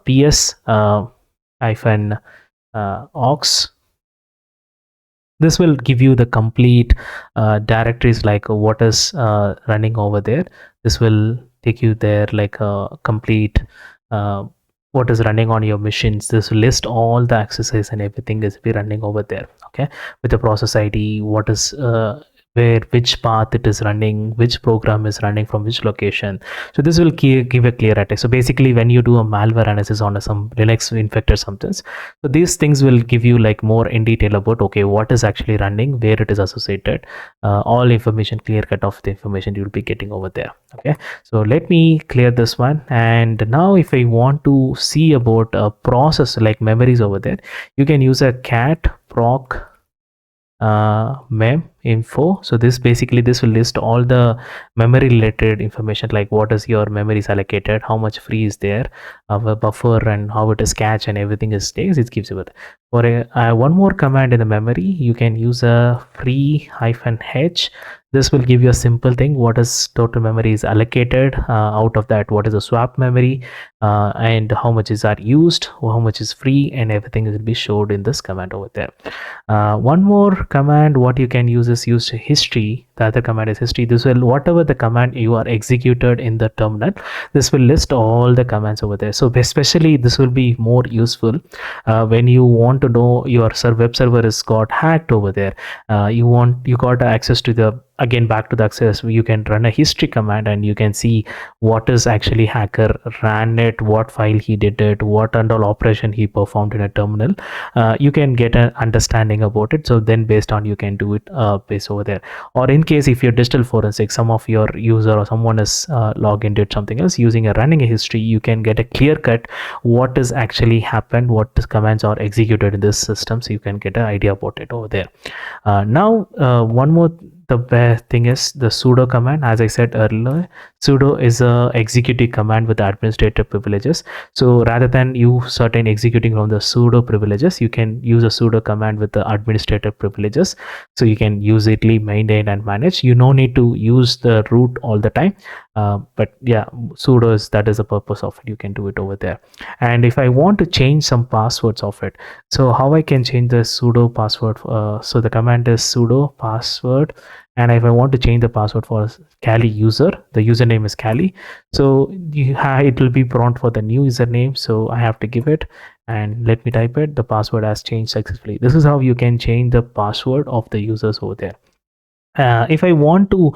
ps hyphen aux. This will give you the complete directories like what is running over there. This will take you there like a complete what is running on your machines. This will list all the accesses and everything is be running over there. Okay, with the process id, what is where, which path it is running, which program is running from which location. So this will give a clear attack. So basically when you do a malware analysis on some Linux infected something, so these things will give you like more in detail about, okay, what is actually running, where it is associated, all information, clear cut of the information you will be getting over there. Okay, so let me clear this one. And now if I want to see about a process like memories over there, you can use a cat proc mem info. So this basically this will list all the memory related information like what is your memory is allocated, how much free is there of a buffer, and how it is cached and everything is takes. It gives you it. For a one more command in the memory, you can use a free -h. This will give you a simple thing, what is total memory is allocated, out of that what is the swap memory, and how much is that used, how much is free, and everything will be showed in this command over there. One more command what you can use is use history. The other command is history. This will, whatever the command you are executed in the terminal, this will list all the commands over there. So especially this will be more useful when you want to know your web server is got hacked over there. You got access to the, again back to the access, you can run a history command and you can see what is actually hacker ran it, what file he did it, what and all operation he performed in a terminal. You can get an understanding about it. So then based on you can do it based over there. Or in case if you're digital forensic, some of your user or someone is logged into something else using a running a history, you can get a clear cut what is actually happened, what commands are executed in this system, so you can get an idea about it over there. Now one more, the best thing is the sudo command. As I said earlier, sudo is a executive command with administrative privileges. So rather than you certain executing from the sudo privileges, you can use a sudo command with the administrative privileges. So you can use it, maintain and manage. You no need to use the root all the time. But yeah, sudo is, that is the purpose of it. You can do it over there. And if I want to change some passwords of it, so how I can change the sudo password? So the command is sudo password, and if I want to change the password for Kali user, the username is Kali. So it will be prompt for the new username. So I have to give it, and let me type it. The password has changed successfully. This is how you can change the password of the users over there. If I want to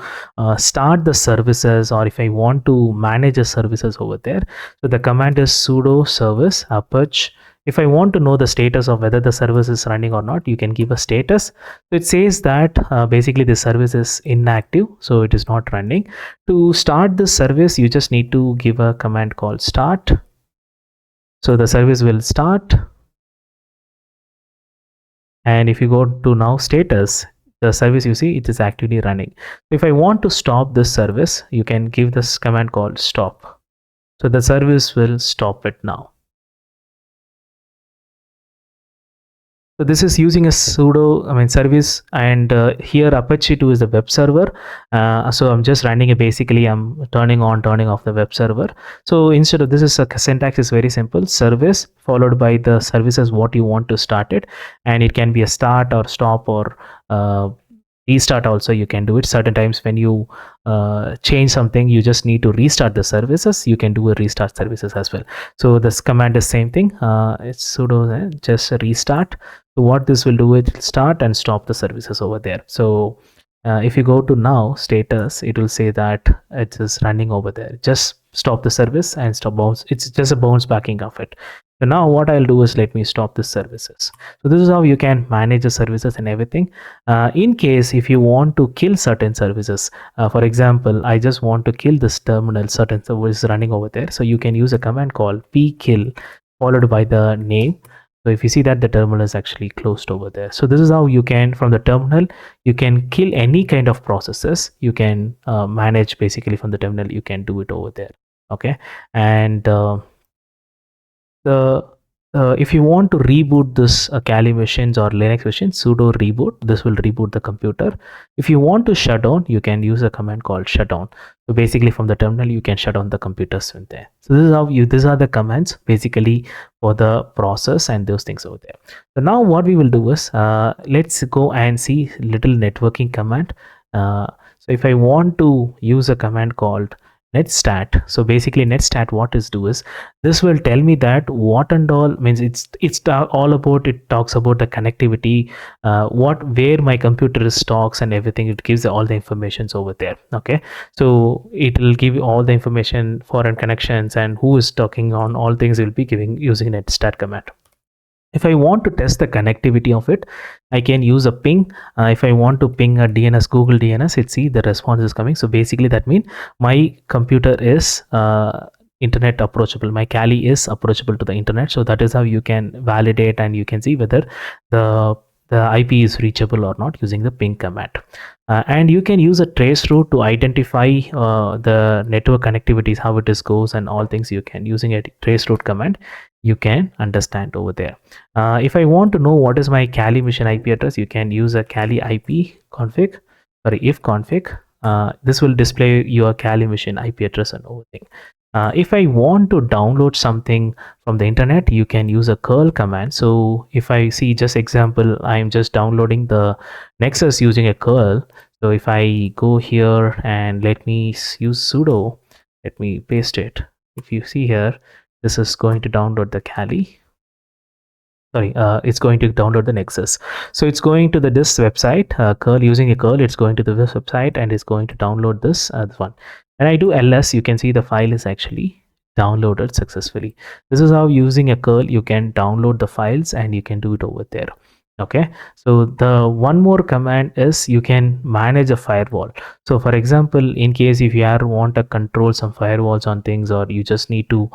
start the services, or if I want to manage the services over there, so the command is sudo service purge. If I want to know the status of whether the service is running or not, you can give a status. So it says that basically the service is inactive, so it is not running. To start the service, you just need to give a command called start. So the service will start. And if you go to now status, the service you see it is actively running. If I want to stop this service, you can give this command called stop. So the service will stop it now. So this is using a sudo service, and here Apache 2 is the web server. So I'm just running it. Basically, I'm turning on, turning off the web server. So instead of this, is a syntax is very simple: service followed by the services what you want to start it, and it can be a start or stop or restart. Also, you can do it certain times when you change something. You just need to restart the services. You can do a restart services as well. So this command is same thing. It's sudo just restart. So what this will do, it will start and stop the services over there. So if you go to now status, it will say that it is running over there. Just stop the service and stop bounce. It's just a bounce backing of it. So now what I'll do is let me stop the services. So this is how you can manage the services and everything. In case if you want to kill certain services, for example, I just want to kill this terminal certain service running over there. So you can use a command called pkill followed by the name. So if you see that the terminal is actually closed over there. So this is how you can, from the terminal, you can kill any kind of processes. You can manage basically from the terminal. You can do it over there. Okay, and if you want to reboot this Kali machines or Linux machines, sudo reboot. This will reboot the computer. If you want to shut down, you can use a command called shutdown. So basically from the terminal, you can shut down the computers in there. So this is how these are the commands basically for the process and those things over there. So now what we will do is, let's go and see little networking command. So if I want to use a command called netstat, so basically netstat what is do is, this will tell me that what and all means it's all about, it talks about the connectivity, where my computer is stocks and everything. It gives all the informations over there. Okay, so it will give you all the information, foreign connections and who is talking on, all things will be giving using netstat command. If I want to test the connectivity of it, I can use a ping. If I want to ping a DNS, Google DNS, it see the response is coming. So basically that means my computer is internet approachable. My Kali is approachable to the internet. So that is how you can validate and you can see whether the IP is reachable or not using the ping command. And you can use a trace route to identify the network connectivities, how it is goes and all things. You can using a trace route command. You can understand over there. If I want to know what is my Kali mission IP address, you can use a Kali IP config, if config. This will display your Kali mission IP address and everything. If I want to download something from the internet, you can use a curl command. So if I see just example, I'm just downloading the Nexus using a curl. So if I go here and let me use sudo, let me paste it. If you see here, this is going to download the Kali. Sorry, it's going to download the Nexus. So it's going to this website, curl, using a curl, it's going to this website and it's going to download this one. And I do ls, you can see the file is actually downloaded successfully. This is how using a curl you can download the files and you can do it over there. Okay, so the one more command is you can manage a firewall. So for example, in case if you want to control some firewalls on things, or you just need to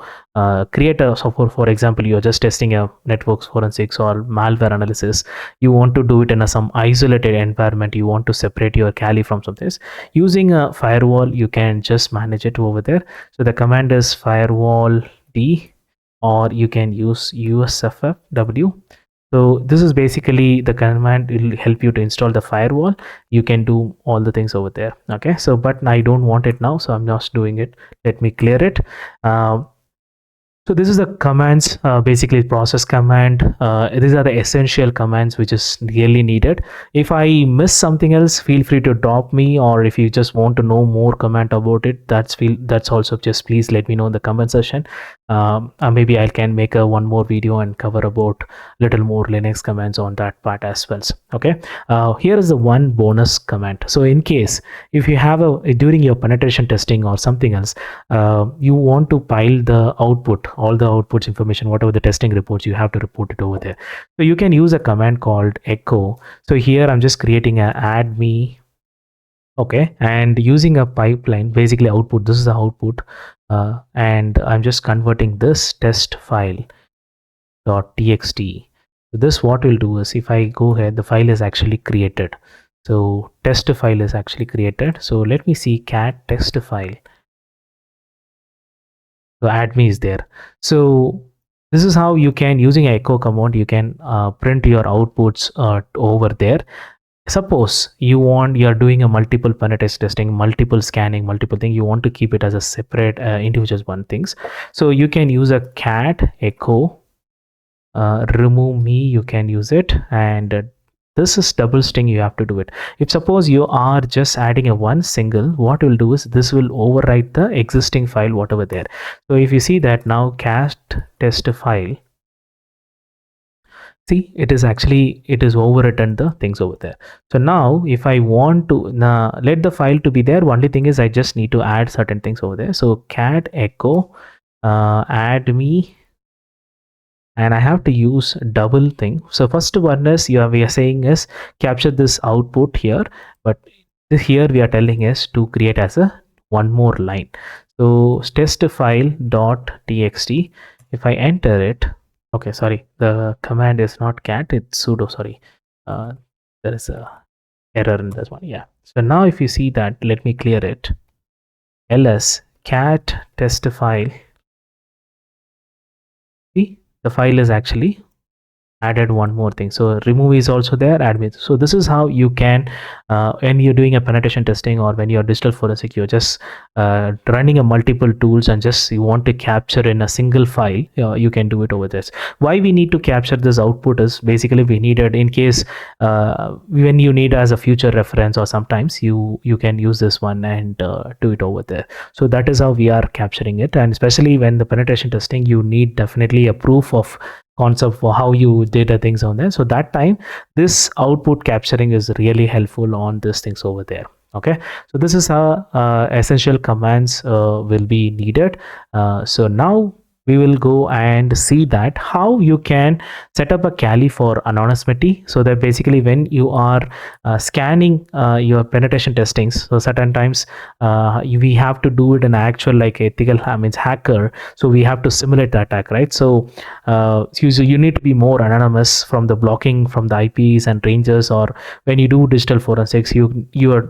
create a software, for example, you're just testing a networks forensics or malware analysis, you want to do it in some isolated environment, you want to separate your Kali from something, using a firewall you can just manage it over there. So the command is firewall d, or you can use usffw. So this is basically the command. It will help you to install the firewall. You can do all the things over there. Okay, so but I don't want it now, so I'm not doing it. Let me clear it. So this is the commands, basically process command. These are the essential commands which is really needed. If I miss something else, feel free to drop me, or if you just want to know more command about it, that's also just please let me know in the comment section. Maybe I can make one more video and cover about little more Linux commands on that part as well. Okay, here is the one bonus command. So in case if you have during your penetration testing or something else, you want to pile the output, all the outputs information, whatever the testing reports, you have to report it over there. So you can use a command called echo. So here I'm just creating a add me. Okay, and using a pipeline, basically output, this is the output, and I'm just converting this test file .txt So this what we'll do is, if I go here, the file is actually created. So test file is actually created. So let me see cat test file. So adme is there. So this is how you can, using echo command, you can print your outputs over there. Suppose you're doing a multiple penetration testing, multiple scanning, multiple thing, you want to keep it as a separate individual one things. So you can use a cat echo remove me, you can use it, and this is double string, you have to do it. If suppose you are just adding a one single, what will do is this will overwrite the existing file whatever there. So if you see that now cat test file, see it is overwritten the things over there. So now if I want to let the file to be there, only thing is I just need to add certain things over there. So cat echo add me, and I have to use double thing. So first one is we are saying is capture this output here, but here we are telling is to create as a one more line. So test file dot txt. If I enter it, okay, sorry, the command is not cat, it's sudo. Sorry, there is a error in this one. Yeah. So now if you see that, let me clear it. ls cat test file. See, the file is actually added one more thing. So remove is also there, admin. So this is how you can when you're doing a penetration testing or when you're digital forensic, you're just running a multiple tools and just you want to capture in a single file, you can do it over this. Why we need to capture this output is basically we need it in case when you need as a future reference, or sometimes you can use this one and do it over there. So that is how we are capturing it, and especially when the penetration testing, you need definitely a proof of concept for how you did the things on there. So that time this output capturing is really helpful on these things over there. Okay, so this is how essential commands will be needed. So now we will go and see that how you can set up a Kali for anonymity, so that basically when you are scanning your penetration testings, so certain times we have to do it in actual like ethical means hacker, so we have to simulate the attack, right? So you need to be more anonymous from the blocking from the IPs and ranges, or when you do digital forensics, you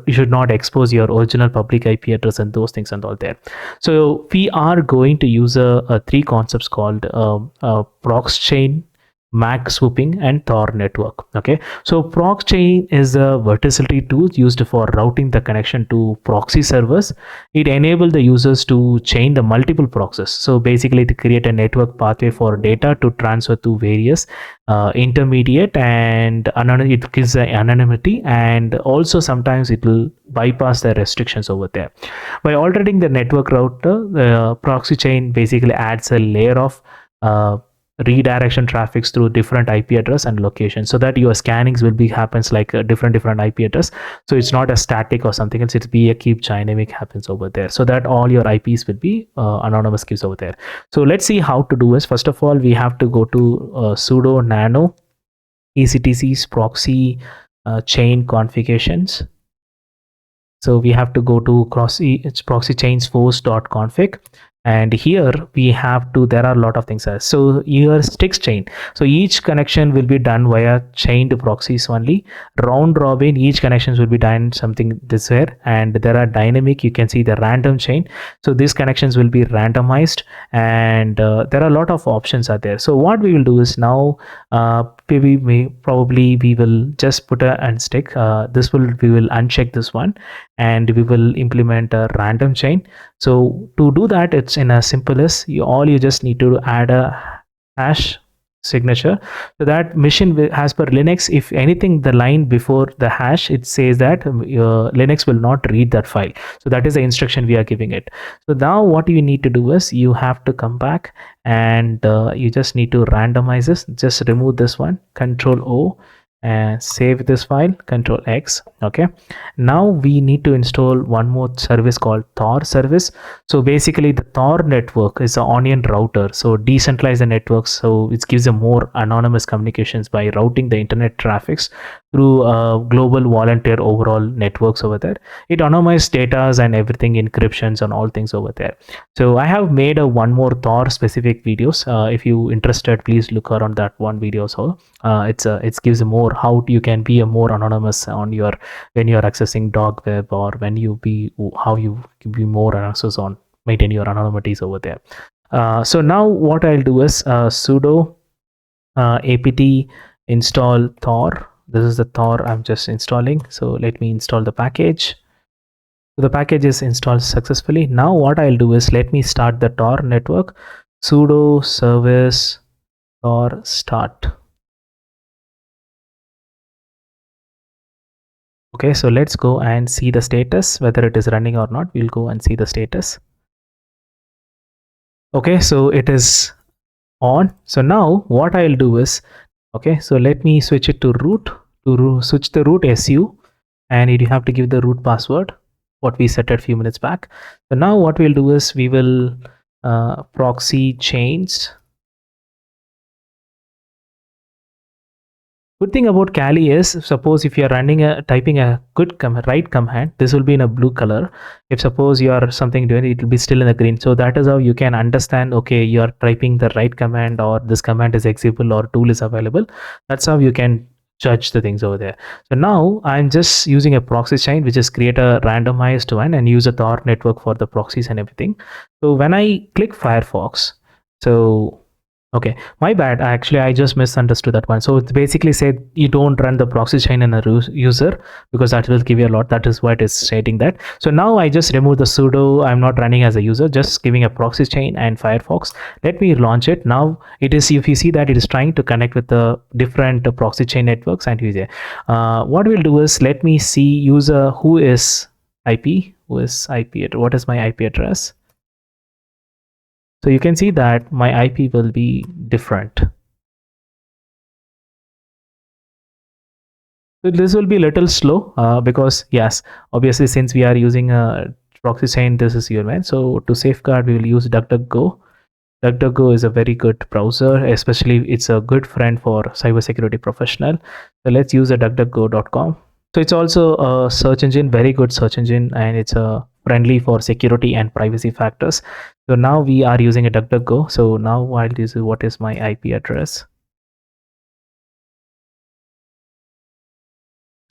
should not expose your original public IP address and those things and all there. So we are going to use a three concepts called prox chain, MAC swooping, and Tor network. Okay, so prox chain is a versatility tool used for routing the connection to proxy servers. It enables the users to chain the multiple proxies. So basically to create a network pathway for data to transfer to various intermediate, and it gives the anonymity, and also sometimes it will bypass the restrictions over there. By altering the network router, the proxy chain basically adds a layer of redirection traffics through different IP address and location, so that your scannings will be happens like a different IP address. So it's not a static or something else, it's be a keep dynamic happens over there, so that all your IPs will be anonymous keys over there. So let's see how to do this. First of all, we have to go to sudo nano ectc's proxy chain configurations. So we have to go to proxy chains force.config, and here we have to, there are a lot of things. So here sticks chain, so each connection will be done via chained proxies only. Round robin, each connections will be done something this way, and there are dynamic, you can see the random chain, so these connections will be randomized, and there are a lot of options are there. So what we will do is now we will just put a unstick we will uncheck this one, and we will implement a random chain. So to do that, it's in a simplest, all you just need to add a hash signature, so that machine as per Linux, if anything the line before the hash, it says that Linux will not read that file. So that is the instruction we are giving it. So now what you need to do is you have to come back, and you just need to randomize this, just remove this one, Control O, and save this file, Control X. Okay, now we need to install one more service called Tor service. So basically the Tor network is an onion router, so decentralize the networks, so it gives a more anonymous communications by routing the internet traffics through global volunteer overall networks over there. It anonymizes data and everything, encryptions and all things over there. So I have made a one more Tor specific videos. If you interested, please look around that one video. So it gives more how you can be a more anonymous on your when you're accessing dark web, or when you be how you can be more anonymous on maintain your anonymities over there. So now what I'll do is sudo apt install Tor. This is the Tor I'm just installing. So let me install the package. So the package is installed successfully. Now what I'll do is let me start the Tor network. Sudo service Tor start. Okay, so let's go and see the status, whether it is running or not. We'll go and see the status. Okay, so it is on. So now what I'll do is, okay, so let me switch it to root, switch the root su, and you have to give the root password, what we set a few minutes back. So now what we'll do is we will proxy change. Good thing about Kali is, suppose if you're running typing a good right command, this will be in a blue color. If suppose you are something doing, it will be still in the green. So that is how you can understand, okay, you are typing the right command, or this command is executable, or tool is available. That's how you can judge the things over there. So now I'm just using a proxy chain, which is create a randomized one and use a Tor network for the proxies and everything. So when I click Firefox, so okay, my bad. I just misunderstood that one. So it basically said you don't run the proxy chain in a user, because that will give you a lot. That is what it's stating that. So now I just remove the sudo. I'm not running as a user, just giving a proxy chain and Firefox. Let me launch it. Now it is, if you see that it is trying to connect with the different proxy chain networks, and what we'll do is let me see user who is IP, what is my IP address. So you can see that my IP will be different. So this will be a little slow because yes, obviously since we are using a proxy chain, this is your man. So to safeguard, we will use DuckDuckGo. DuckDuckGo is a very good browser, especially it's a good friend for cybersecurity professional. So let's use a duckduckgo.com. So it's also a search engine, very good search engine, and it's friendly for security and privacy factors. So now we are using a DuckDuckGo. So now while this is what is my IP address.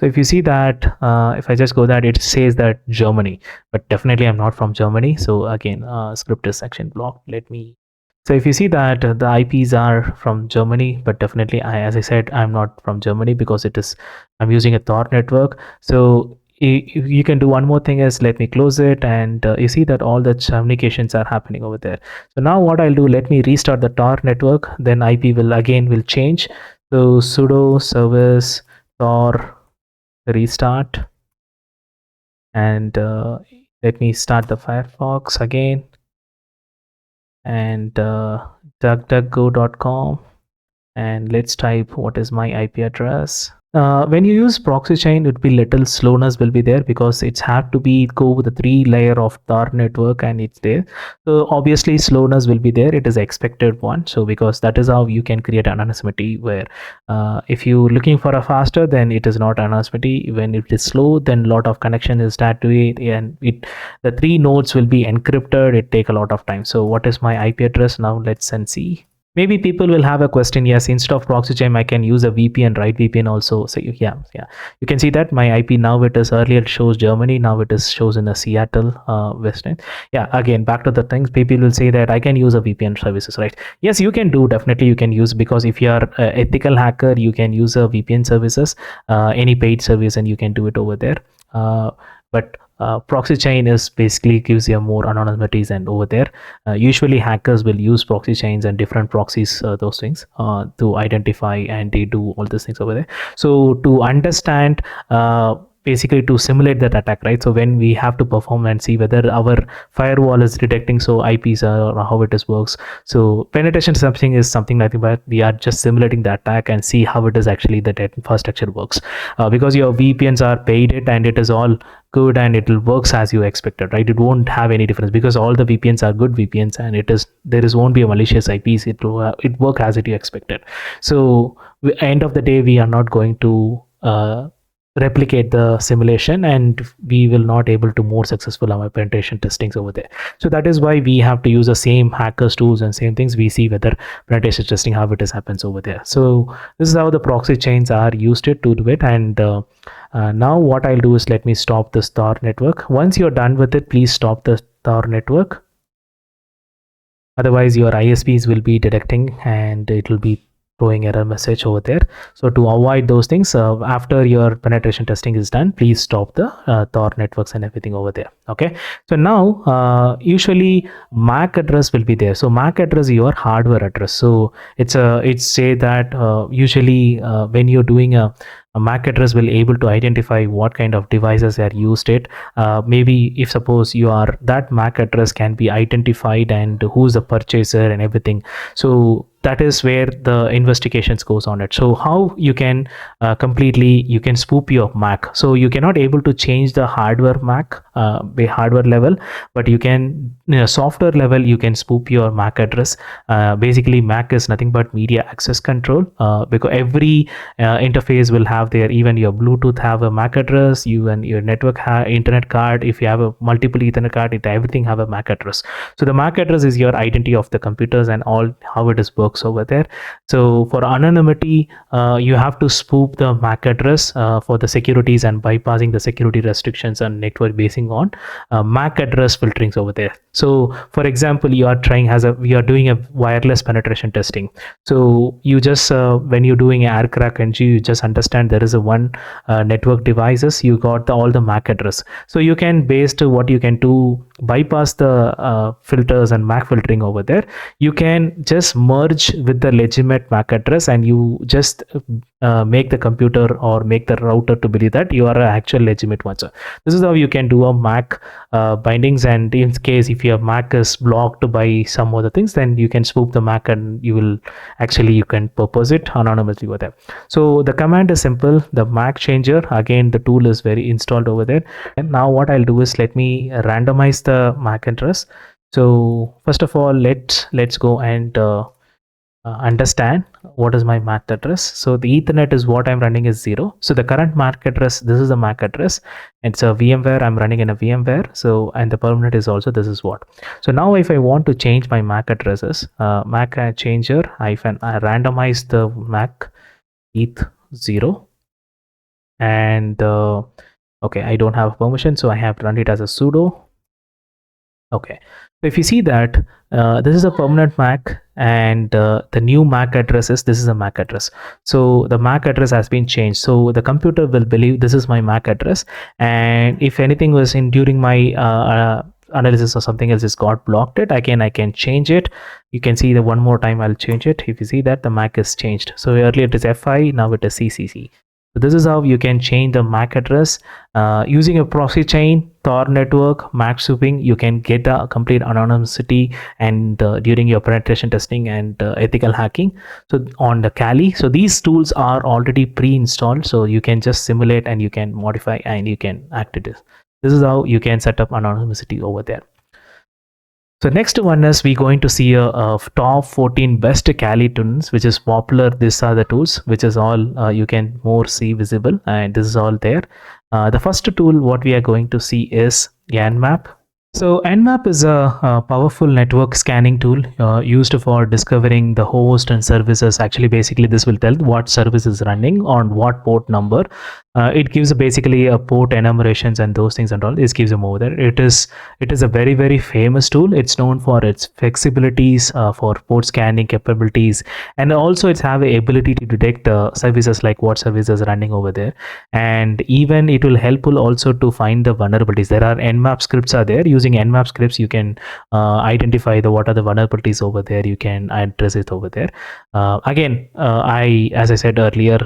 So if you see that, if I just go that, it says that Germany, but definitely I'm not from Germany. So again, script is section blocked. So if you see that the IPs are from Germany, but definitely as I said, I'm not from Germany because I'm using a Tor network. So you can do one more thing is let me close it, and you see that all the communications are happening over there. So now what I'll do, let me restart the Tor network, then IP will change. So sudo service Tor restart, and let me start the Firefox again, and duckduckgo.com, and let's type what is my IP address. When you use proxy chain, it will be little slowness will be there because it's have to be go with the 3-layer of Tor network, and it's there. So obviously slowness will be there. It is expected one. So because that is how you can create anonymity, where if you looking for a faster, then it is not anonymity. When it is slow, then a lot of connection is start to it, and the 3 nodes will be encrypted. It take a lot of time. So what is my IP address now? Let's see. Maybe people will have a question. Yes, instead of proxy chain, I can use a VPN, right? VPN also. So yeah. You can see that my IP now it is earlier it shows Germany. Now it is shows in a Seattle, Western. Yeah. Again, back to the things. People will say that I can use a VPN services, right? Yes, you can do. Definitely, you can use, because if you are an ethical hacker, you can use a VPN services, any paid service, and you can do it over there. But proxy chain is basically gives you more anonymities, and over there usually hackers will use proxy chains and different proxies, those things to identify, and they do all these things over there. So to understand, basically to simulate that attack, right? So when we have to perform and see whether our firewall is detecting so IPs or how it is works. So penetration something is something like that. We are just simulating the attack and see how it is actually the infrastructure works, because your VPNs are paid it, and it is all good, and it will works as you expected, right? It won't have any difference because all the VPNs are good VPNs, and won't be a malicious IPs. It work as it you expected. So end of the day, we are not going to replicate the simulation, and we will not able to more successful our penetration testings over there. So that is why we have to use the same hackers tools and same things. We see whether penetration testing, how it is happens over there. So this is how the proxy chains are used to do it. And now what I'll do is, let me stop the star network. Once you're done with it, please stop the star network. Otherwise your ISPs will be detecting and it will be throwing error message over there. So to avoid those things, after your penetration testing is done, please stop the Tor networks and everything over there. Okay, so now usually MAC address will be there. So MAC address is your hardware address. So it's say that usually when you're doing a MAC address will able to identify what kind of devices are used it. Maybe if suppose you are, that MAC address can be identified and who's the purchaser and everything. So that is where the investigations goes on it. So how you can completely, you can spoof your MAC. So you cannot able to change the hardware MAC by hardware level, but you can software level you can spoof your MAC address. Basically MAC is nothing but media access control, because every interface will have their, even your Bluetooth have a MAC address, you and your network internet card, if you have a multiple Ethernet card, everything have a MAC address. So the MAC address is your identity of the computers and all how it is works over there. So for anonymity, you have to spoof the MAC address for the securities and bypassing the security restrictions and network basing on MAC address filterings over there. So for example, you are trying we are doing a wireless penetration testing. So you just when you're doing aircrack-ng, you just understand there is a one network devices, you got all the MAC address. So you can, based to what you can do, bypass the filters and MAC filtering over there. You can just merge with the legitimate MAC address and you just make the computer or make the router to believe that you are an actual legitimate one. So this is how you can do a MAC bindings, and in case if your MAC is blocked by some other things, then you can spoof the MAC and you will actually, you can purpose it anonymously over there. So the command is simple, the MAC changer. Again, the tool is very installed over there. And now what I'll do is, let me randomize the MAC address. So first of all, let's go and understand what is my MAC address. So the Ethernet is what I'm running is 0. So the current MAC address, this is the MAC address. It's a VMware, I'm running in a VMware. So, and the permanent is also, this is what. So now if I want to change my MAC addresses, MAC changer hyphen, I randomize the MAC ETH0. And okay, I don't have permission, so I have to run it as a sudo. Okay, so if you see that this is a permanent MAC, and the new MAC address is, this is a MAC address. So the MAC address has been changed. So the computer will believe this is my MAC address, and if anything was in during my analysis or something else is got blocked it, again I can change it. You can see that one more time I'll change it. If you see that the MAC is changed, so earlier it is FI, now it is CCC. So this is how you can change the MAC address using a proxy chain, Tor network, MAC spoofing. You can get a complete anonymity and during your penetration testing and ethical hacking. So on the Kali, so these tools are already pre-installed, so you can just simulate and you can modify and you can activate it. This is how you can set up anonymity over there. So next one is, we're going to see a top 14 best Kali tools, which is popular. These are the tools which is all you can more see visible, and this is all there. The first tool what we are going to see is Nmap. So Nmap is a powerful network scanning tool used for discovering the host and services. Actually, basically this will tell what service is running on what port number. It gives basically a port enumerations and those things and all. This gives them over there. It is a very famous tool. It's known for its flexibilities, for port scanning capabilities, and also it's have a ability to detect services like what services running over there. And even it will helpful also to find the vulnerabilities. There are Nmap scripts are there. Using Nmap scripts, you can identify what are the vulnerabilities over there. You can address it over there. Again, as I said earlier,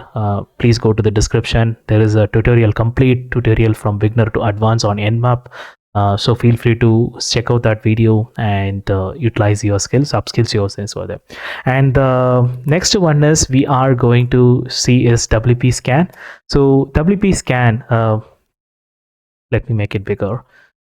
please go to the description. There is a tutorial, complete tutorial from beginner to advanced on Nmap. So feel free to check out that video and utilize your skills, upskills yourselves over there. And the next one is we are going to see is WP scan. So WP scan, let me make it bigger.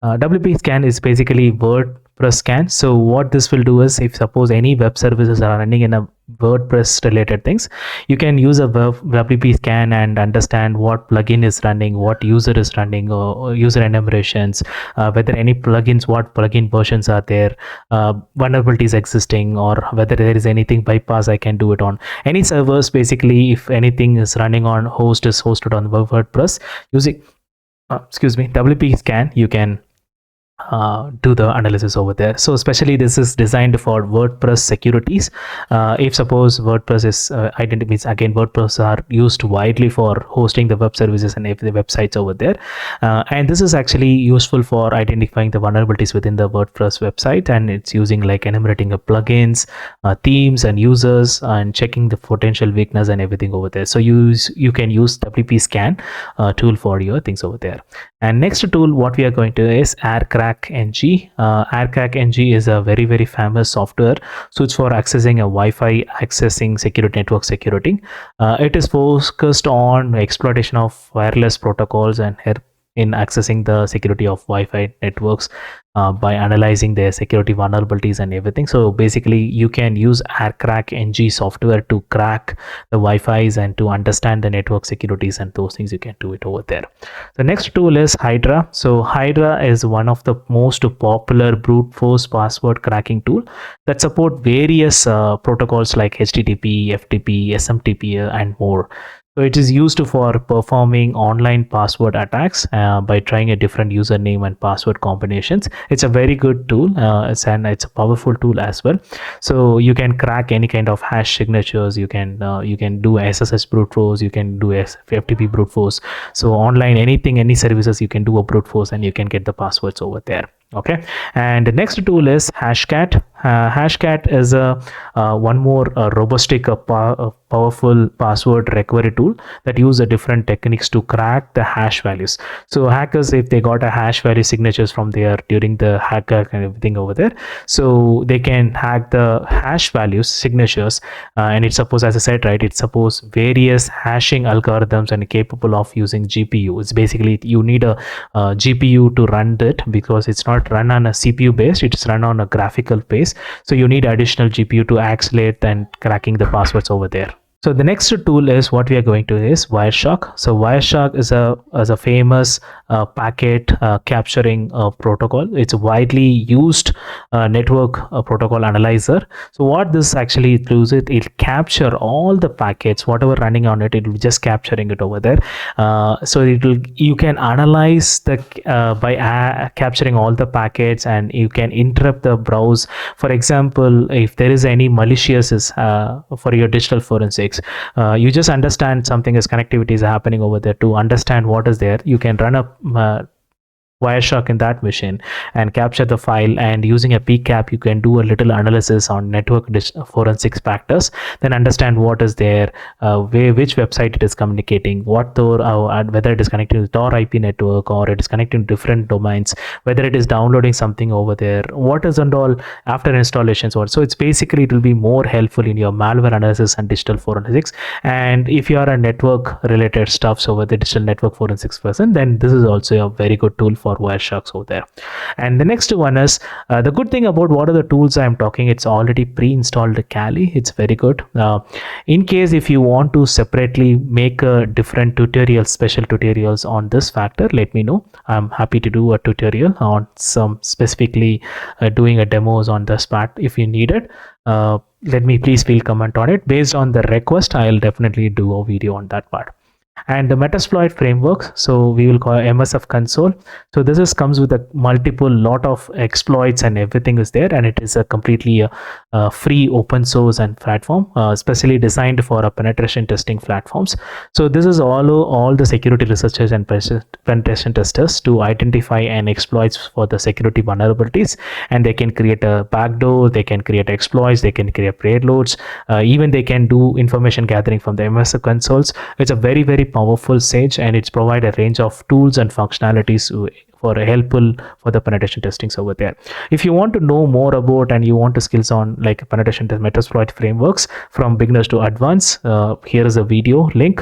WP scan is basically word WordPress scan. So what this will do is, if suppose any web services are running in a WordPress related things, you can use a WP scan and understand what plugin is running, what user is running, or user enumerations, whether any plugins, what plugin versions are there, vulnerabilities existing, or whether there is anything bypass I can do it on any servers. Basically, if anything is running on host is hosted on WordPress, using WP scan, you can do the analysis over there. So especially this is designed for WordPress securities. If suppose WordPress is means again WordPress are used widely for hosting the web services and the websites over there, and this is actually useful for identifying the vulnerabilities within the WordPress website, and it's using like enumerating the plugins, themes and users, and checking the potential weakness and everything over there. So you can use WP scan tool for your things over there. And next tool what we are going to is aircrack-ng. Aircrack-ng is a very famous software suits for accessing a Wi-Fi accessing security, network security. It is focused on exploitation of wireless protocols and in accessing the security of Wi-Fi networks by analyzing their security vulnerabilities and everything. So basically you can use aircrack-ng software to crack the Wi-Fi's and to understand the network securities and those things. You can do it over there. The next tool is Hydra. So Hydra is one of the most popular brute force password cracking tool that support various protocols like HTTP, FTP, SMTP and more. So it is used for performing online password attacks by trying a different username and password combinations. It's a very good tool, it's a powerful tool as well. So you can crack any kind of hash signatures. You can do SSH brute force. You can do FTP brute force. So online anything, any services, you can do a brute force and you can get the passwords over there. Okay, and the next tool is Hashcat. Hashcat is a one more robust, powerful password recovery tool that use different techniques to crack the hash values. So hackers, if they got a hash value signatures from there during the hacker and everything over there, so they can hack the hash values signatures, and it's supposed, as I said, right, it's supposed various hashing algorithms and capable of using GPU. It's basically you need a GPU to run it, because it's not run on a CPU based, it's run on a graphical base. So you need additional GPU to accelerate and cracking the passwords over there. So the next tool is what we are going to is Wireshark. So Wireshark is a famous packet capturing protocol. It's a widely used network protocol analyzer. So what this actually does, it capture all the packets, whatever running on it, it will be just capturing it over there. So you can analyze the by capturing all the packets, and you can interrupt the browse. For example, if there is any malicious for your digital forensics, you just understand something is connectivity is happening over there. To understand what is there, you can run a Wireshark in that machine and capture the file, and using a PCAP you can do a little analysis on network forensics factors, then understand what is there, which website it is communicating, what whether it is connected to Tor IP network or it is connecting to different domains, whether it is downloading something over there, what is and all after installations. So it's basically, it will be more helpful in your malware analysis and digital forensics. And if you are a network related stuff, so with the digital network forensics person, then this is also a very good tool for Wiresharks over there. And the next one is the good thing about what are the tools I'm talking, it's already pre-installed Kali. It's very good. In case if you want to separately make a different tutorial, special tutorials on this factor, let me know. I'm happy to do a tutorial on some specifically doing a demos on this part. If you need it, let me please feel comment on it. Based on the request, I'll definitely do a video on that part. And the Metasploit framework, so we will call MSF console. So this comes with a multiple lot of exploits and everything is there, and it is a completely free open source and platform, specially designed for penetration testing platforms. So this is all the security researchers and penetration testers to identify and exploits for the security vulnerabilities, and they can create a backdoor, they can create exploits, they can create payloads, even they can do information gathering from the MSF consoles. It's a very powerful sage, and it's provide a range of tools and functionalities for helpful for the penetration testings over there. If you want to know more about and you want to skills on like penetration test Metasploit frameworks from beginners to advanced, here is a video link.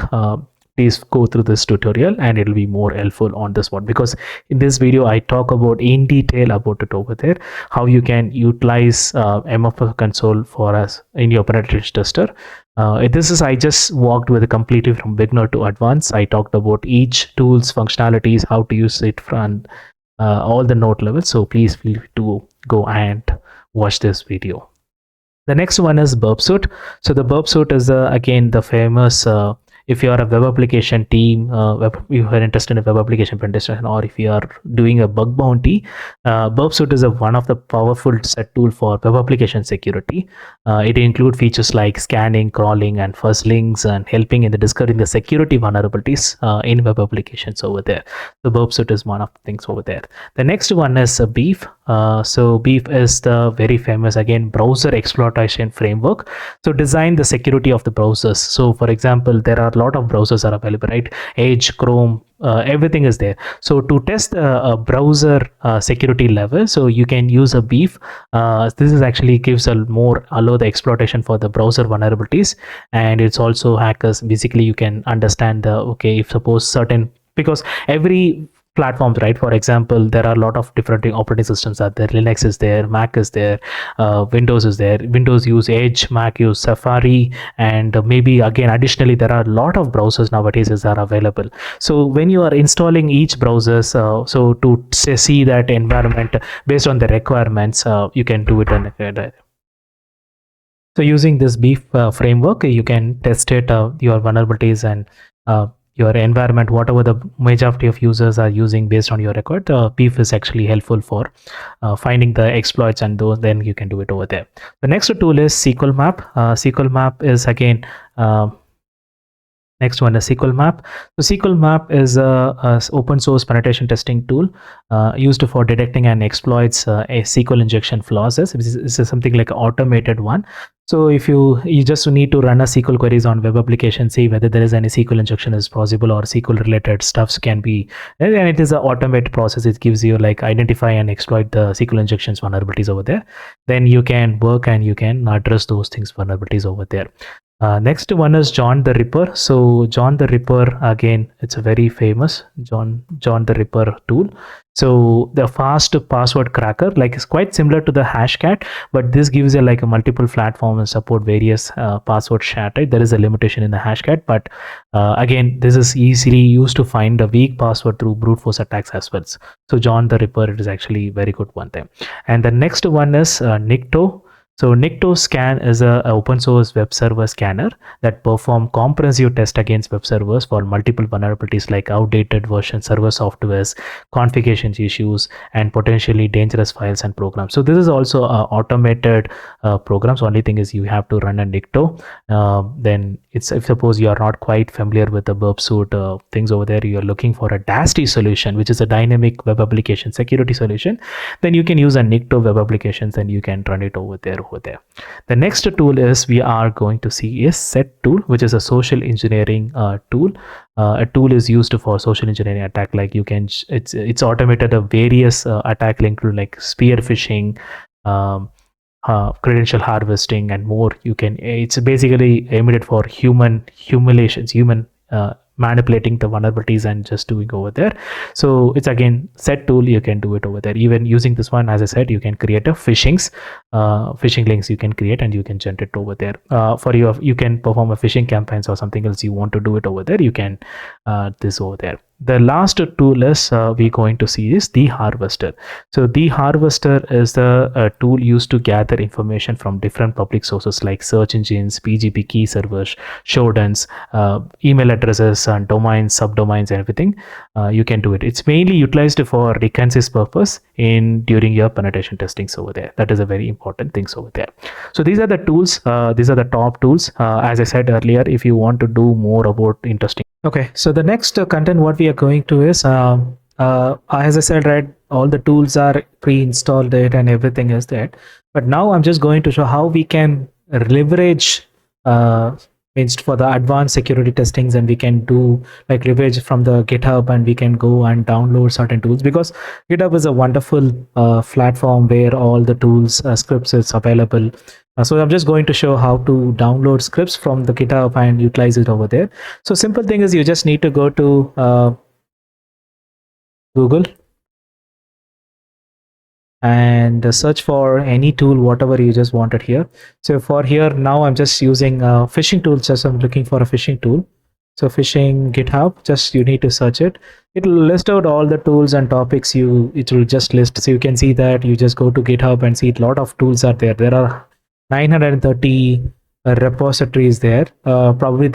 please go through this tutorial and it'll be more helpful on this one, because in this video I talk about in detail about it over there, how you can utilize MFA console for us in your penetration tester. This is, I just walked with completely from beginner to advanced. I talked about each tool's functionalities, how to use it from all the node levels. So please feel free to go and watch this video. The next one is burp suit. So the burp suit is again the famous, if you are a web application team, you are interested in web application penetration, or if you are doing a bug bounty, burp suit is one of the powerful set tool for web application security. It includes features like scanning, crawling, and fuzzlings, and helping in the discovering the security vulnerabilities in web applications over there. The burp suit is one of the things over there. The next one is beef. So beef is the very famous, again, browser exploitation framework. So design the security of the browsers. So for example, there are a lot of browsers are available, right? Edge, Chrome, everything is there. So to test a browser security level, so you can use a beef. This is actually gives a more allow the exploitation for the browser vulnerabilities, and it's also hackers. Basically, you can understand the, okay, if suppose certain, because every platforms, right? For example, there are a lot of different operating systems out there. Linux is there, Mac is there, Windows is there. Windows use Edge, Mac use Safari, and maybe again additionally there are a lot of browsers nowadays that are available. So when you are installing each browser, so to see that environment based on the requirements, you can do it on so using this beef framework, you can test it, your vulnerabilities and your environment, whatever the majority of users are using based on your record. Beef is actually helpful for finding the exploits, and those then you can do it over there. The next tool is SQL Map. SQL Map is again next one is SQL Map. So SQL Map is a open source penetration testing tool used for detecting and exploits a SQL injection flaws. This is something like an automated one. So if you just need to run a SQL queries on web application, see whether there is any SQL injection is possible or SQL related stuffs can be, and it is an automated process. It gives you like identify and exploit the SQL injections vulnerabilities over there. Then you can work and you can address those things vulnerabilities over there. Next one is John the Ripper. So John the Ripper, again, it's a very famous John the Ripper tool. So the fast password cracker, like, it's quite similar to the Hashcat, but this gives you like a multiple platform and support various password shard. Right? There is a limitation in the Hashcat, but again, this is easily used to find a weak password through brute force attacks as well. So John the Ripper, it is actually very good one time. And the next one is Nikto. So Nikto Scan is an open source web server scanner that perform comprehensive test against web servers for multiple vulnerabilities like outdated version server softwares, configuration issues, and potentially dangerous files and programs. So this is also an automated program. So only thing is you have to run a Nikto. Then it's, if suppose you are not quite familiar with the burp suit things over there, you are looking for a DAST solution, which is a dynamic web application security solution, then you can use a Nikto web applications and you can run it over there. The next tool is we are going to see is set tool, which is a social engineering tool. A tool is used for social engineering attack, like you can, it's automated a various attack include like spear phishing, credential harvesting, and more. You can, it's basically aimed for human manipulating the vulnerabilities and just doing over there. So it's again set tool, you can do it over there. Even using this one, as I said, you can create a phishing links you can create and you can generate over there. For you can perform a phishing campaigns or something else you want to do it over there, you can this over there. The last tool is we're going to see is the harvester. So the harvester is the tool used to gather information from different public sources like search engines, PGP key servers, showdowns, email addresses and domains, subdomains, and everything. You can do it. It's mainly utilized for reconnaissance purpose during your penetration testings over there. That is a very important things over there. So these are the tools. These are the top tools. As I said earlier, if you want to do more about interesting. Okay, so the next content what we are going to is, as I said, right, all the tools are pre-installed it and everything is there. But now I'm just going to show how we can leverage means for the advanced security testings, and we can do like leverage from the GitHub, and we can go and download certain tools, because GitHub is a wonderful platform where all the tools scripts is available. So I'm just going to show how to download scripts from the GitHub and utilize it over there. So simple thing is you just need to go to Google and search for any tool, whatever you just wanted here. So for here now I'm just using phishing tools, just I'm looking for a phishing tool. So phishing GitHub, just you need to search it. It will list out all the tools and topics it will just list. So you can see that you just go to GitHub and see a lot of tools are there. There are 930 repositories there. Probably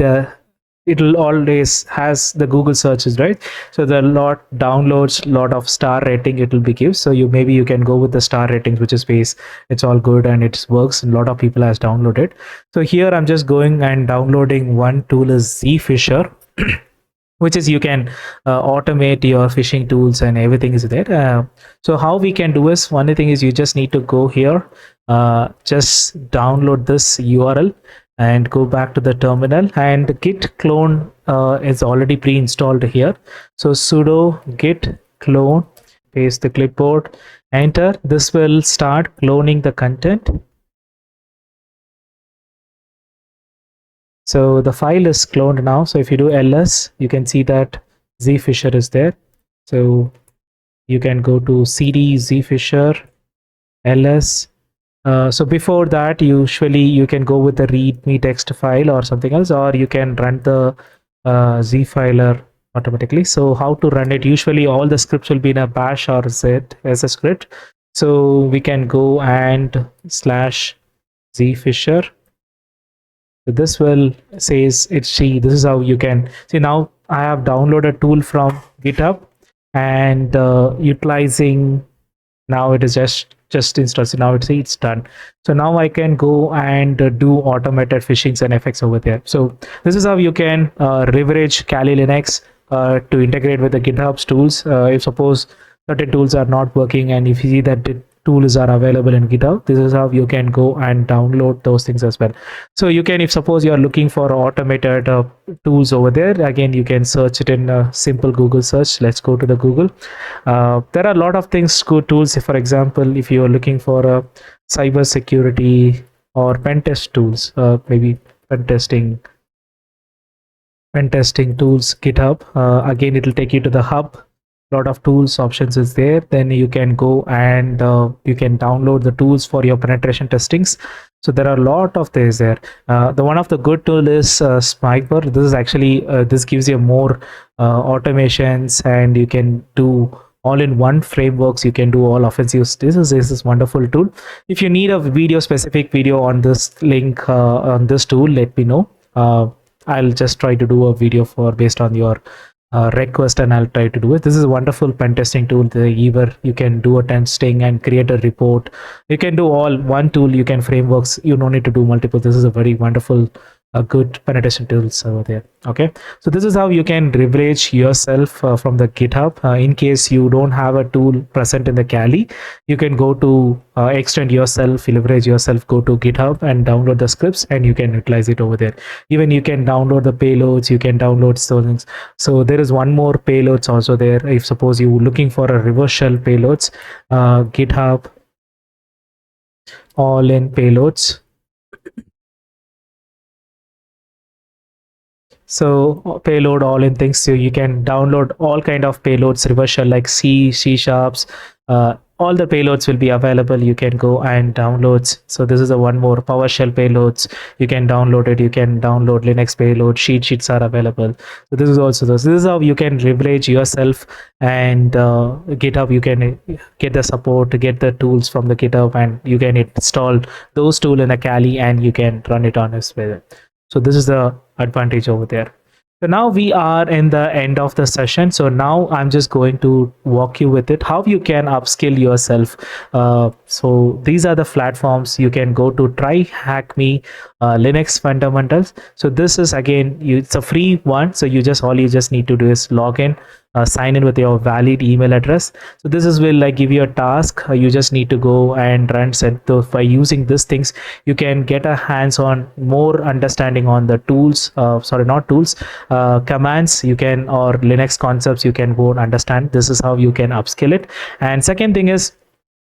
it will always has the Google searches, right? So the lot downloads, lot of star rating it will be gives. So maybe you can go with the star ratings, which is base. It's all good and it works. A lot of people has downloaded. So here I'm just going and downloading one tool is Zfisher, which is you can automate your phishing tools and everything is there. So how we can do is, one thing is you just need to go here, just download this URL and go back to the terminal, and git clone is already pre-installed here. So sudo git clone, paste the clipboard, enter. This will start cloning the content. So the file is cloned now. So if you do ls, you can see that Zfisher is there. So you can go to cd Zfisher ls. So before that, usually you can go with the readme text file or something else, or you can run the zfiler automatically. So how to run it? Usually all the scripts will be in a bash or z as a script. So we can go and /zfisher. So this will says it's C. This is how you can see. Now I have downloaded a tool from GitHub and utilizing. Now it is just installed. So now it's done. So now I can go and do automated phishings and effects over there. So this is how you can leverage kalilinux to integrate with the GitHub's tools. If suppose certain tools are not working, and if you see that the tools are available in GitHub, this is how you can go and download those things as well. So you can, if suppose you are looking for automated tools over there, again you can search it in a simple Google search. Let's go to the Google. There are a lot of things, good tools. For example, if you are looking for a cybersecurity or pen test tools, maybe pen testing tools, GitHub, again it will take you to the hub. Lot of tools options is there. Then you can go and you can download the tools for your penetration testings. So there are a lot of things there. The one of the good tool is Sniper. This is actually this gives you more automations, and you can do all in one frameworks. You can do all offensive. This is wonderful tool. If you need a specific video on this link on this tool, let me know. I'll just try to do a video based on your request, and I'll try to do it. This is a wonderful pen testing tool. Either you can do a testing and create a report. You can do all one tool. You can frameworks. You don't need to do multiple. This is a very wonderful good penetration tools over there. Okay, so this is how you can leverage yourself from the GitHub. In case you don't have a tool present in the Kali, you can go to extend yourself, leverage yourself, go to GitHub and download the scripts, and you can utilize it over there. Even you can download the payloads, you can download things. So there is one more payloads also there. If suppose you're looking for a reverse shell payloads, GitHub all in payloads. So payload all in things. So you can download all kind of payloads, reverse shell like C sharps. All the payloads will be available. You can go and downloads. So this is a one more PowerShell payloads. You can download it. You can download Linux payload. Sheets are available. So this is also this. This is how you can leverage yourself, and GitHub. You can get the support, get the tools from the GitHub, and you can install those tools in a Kali, and you can run it on as well. So this is the advantage over there. So now we are in the end of the session. So now I'm just going to walk you with it, how you can upskill yourself. So these are the platforms you can go to. Try Hack Me Linux fundamentals. So this is again, it's a free one. So all you just need to do is log in. sign in with your valid email address. So this is will like give you a task. You just need to go and run set. So by using these things, you can get a hands-on more understanding on the tools. Sorry, not tools, commands. You can or Linux concepts. You can go and understand. This is how you can upskill it. And second thing is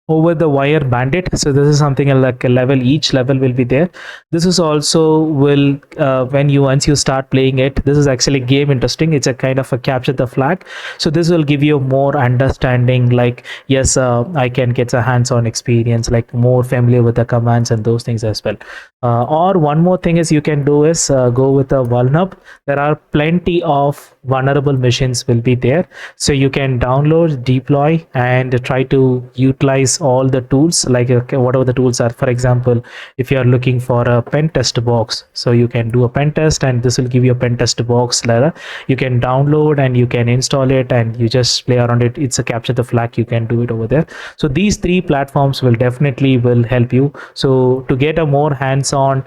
over the wire bandit. So this is something like a level, each level will be there. This is also will when you once you start playing it, this is actually game interesting. It's a kind of a capture the flag. So this will give you more understanding, like yes, I can get a hands-on experience, like more familiar with the commands and those things as well. Or one more thing is you can do is go with a vulnerable. There are plenty of vulnerable machines will be there, so you can download, deploy, and try to utilize all the tools, like whatever the tools are. For example, if you are looking for a pen test box, so you can do a pen test, and this will give you a pen test box layer. You can download and you can install it, and you just play around it. It's a capture the flag, you can do it over there. So these three platforms will definitely will help you. So to get a more hands-on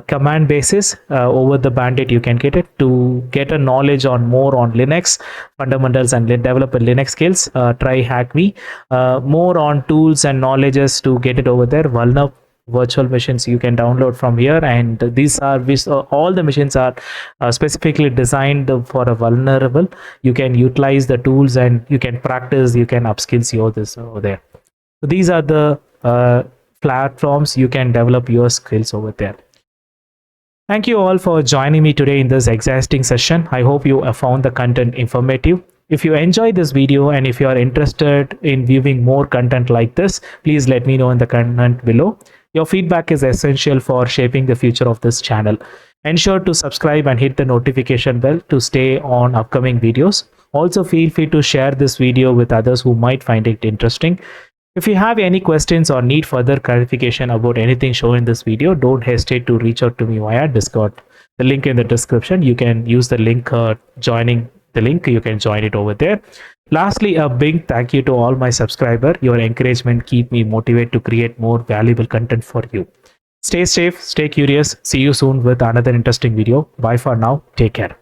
command basis over the bandit, you can get it. To get a knowledge on more on Linux fundamentals and develop a Linux skills, try hack-me. More on tools and knowledges to get it over there. Vulnerable virtual machines you can download from here, and these are all the machines are specifically designed for a vulnerable. You can utilize the tools and you can practice, you can upskills your this over there. So these are the platforms you can develop your skills over there. Thank you all for joining me today in this exciting session. I hope you have found the content informative. If you enjoyed this video and if you are interested in viewing more content like this, please let me know in the comment below. Your feedback is essential for shaping the future of this channel. Ensure to subscribe and hit the notification bell to stay on upcoming videos. Also, feel free to share this video with others who might find it interesting. If you have any questions or need further clarification about anything shown in this video, don't hesitate to reach out to me via Discord. The link in the description. You can use the link joining the link. You can join it over there. Lastly, a big thank you to all my subscribers. Your encouragement keep me motivated to create more valuable content for you. Stay safe, stay curious. See you soon with another interesting video. Bye for now. Take care.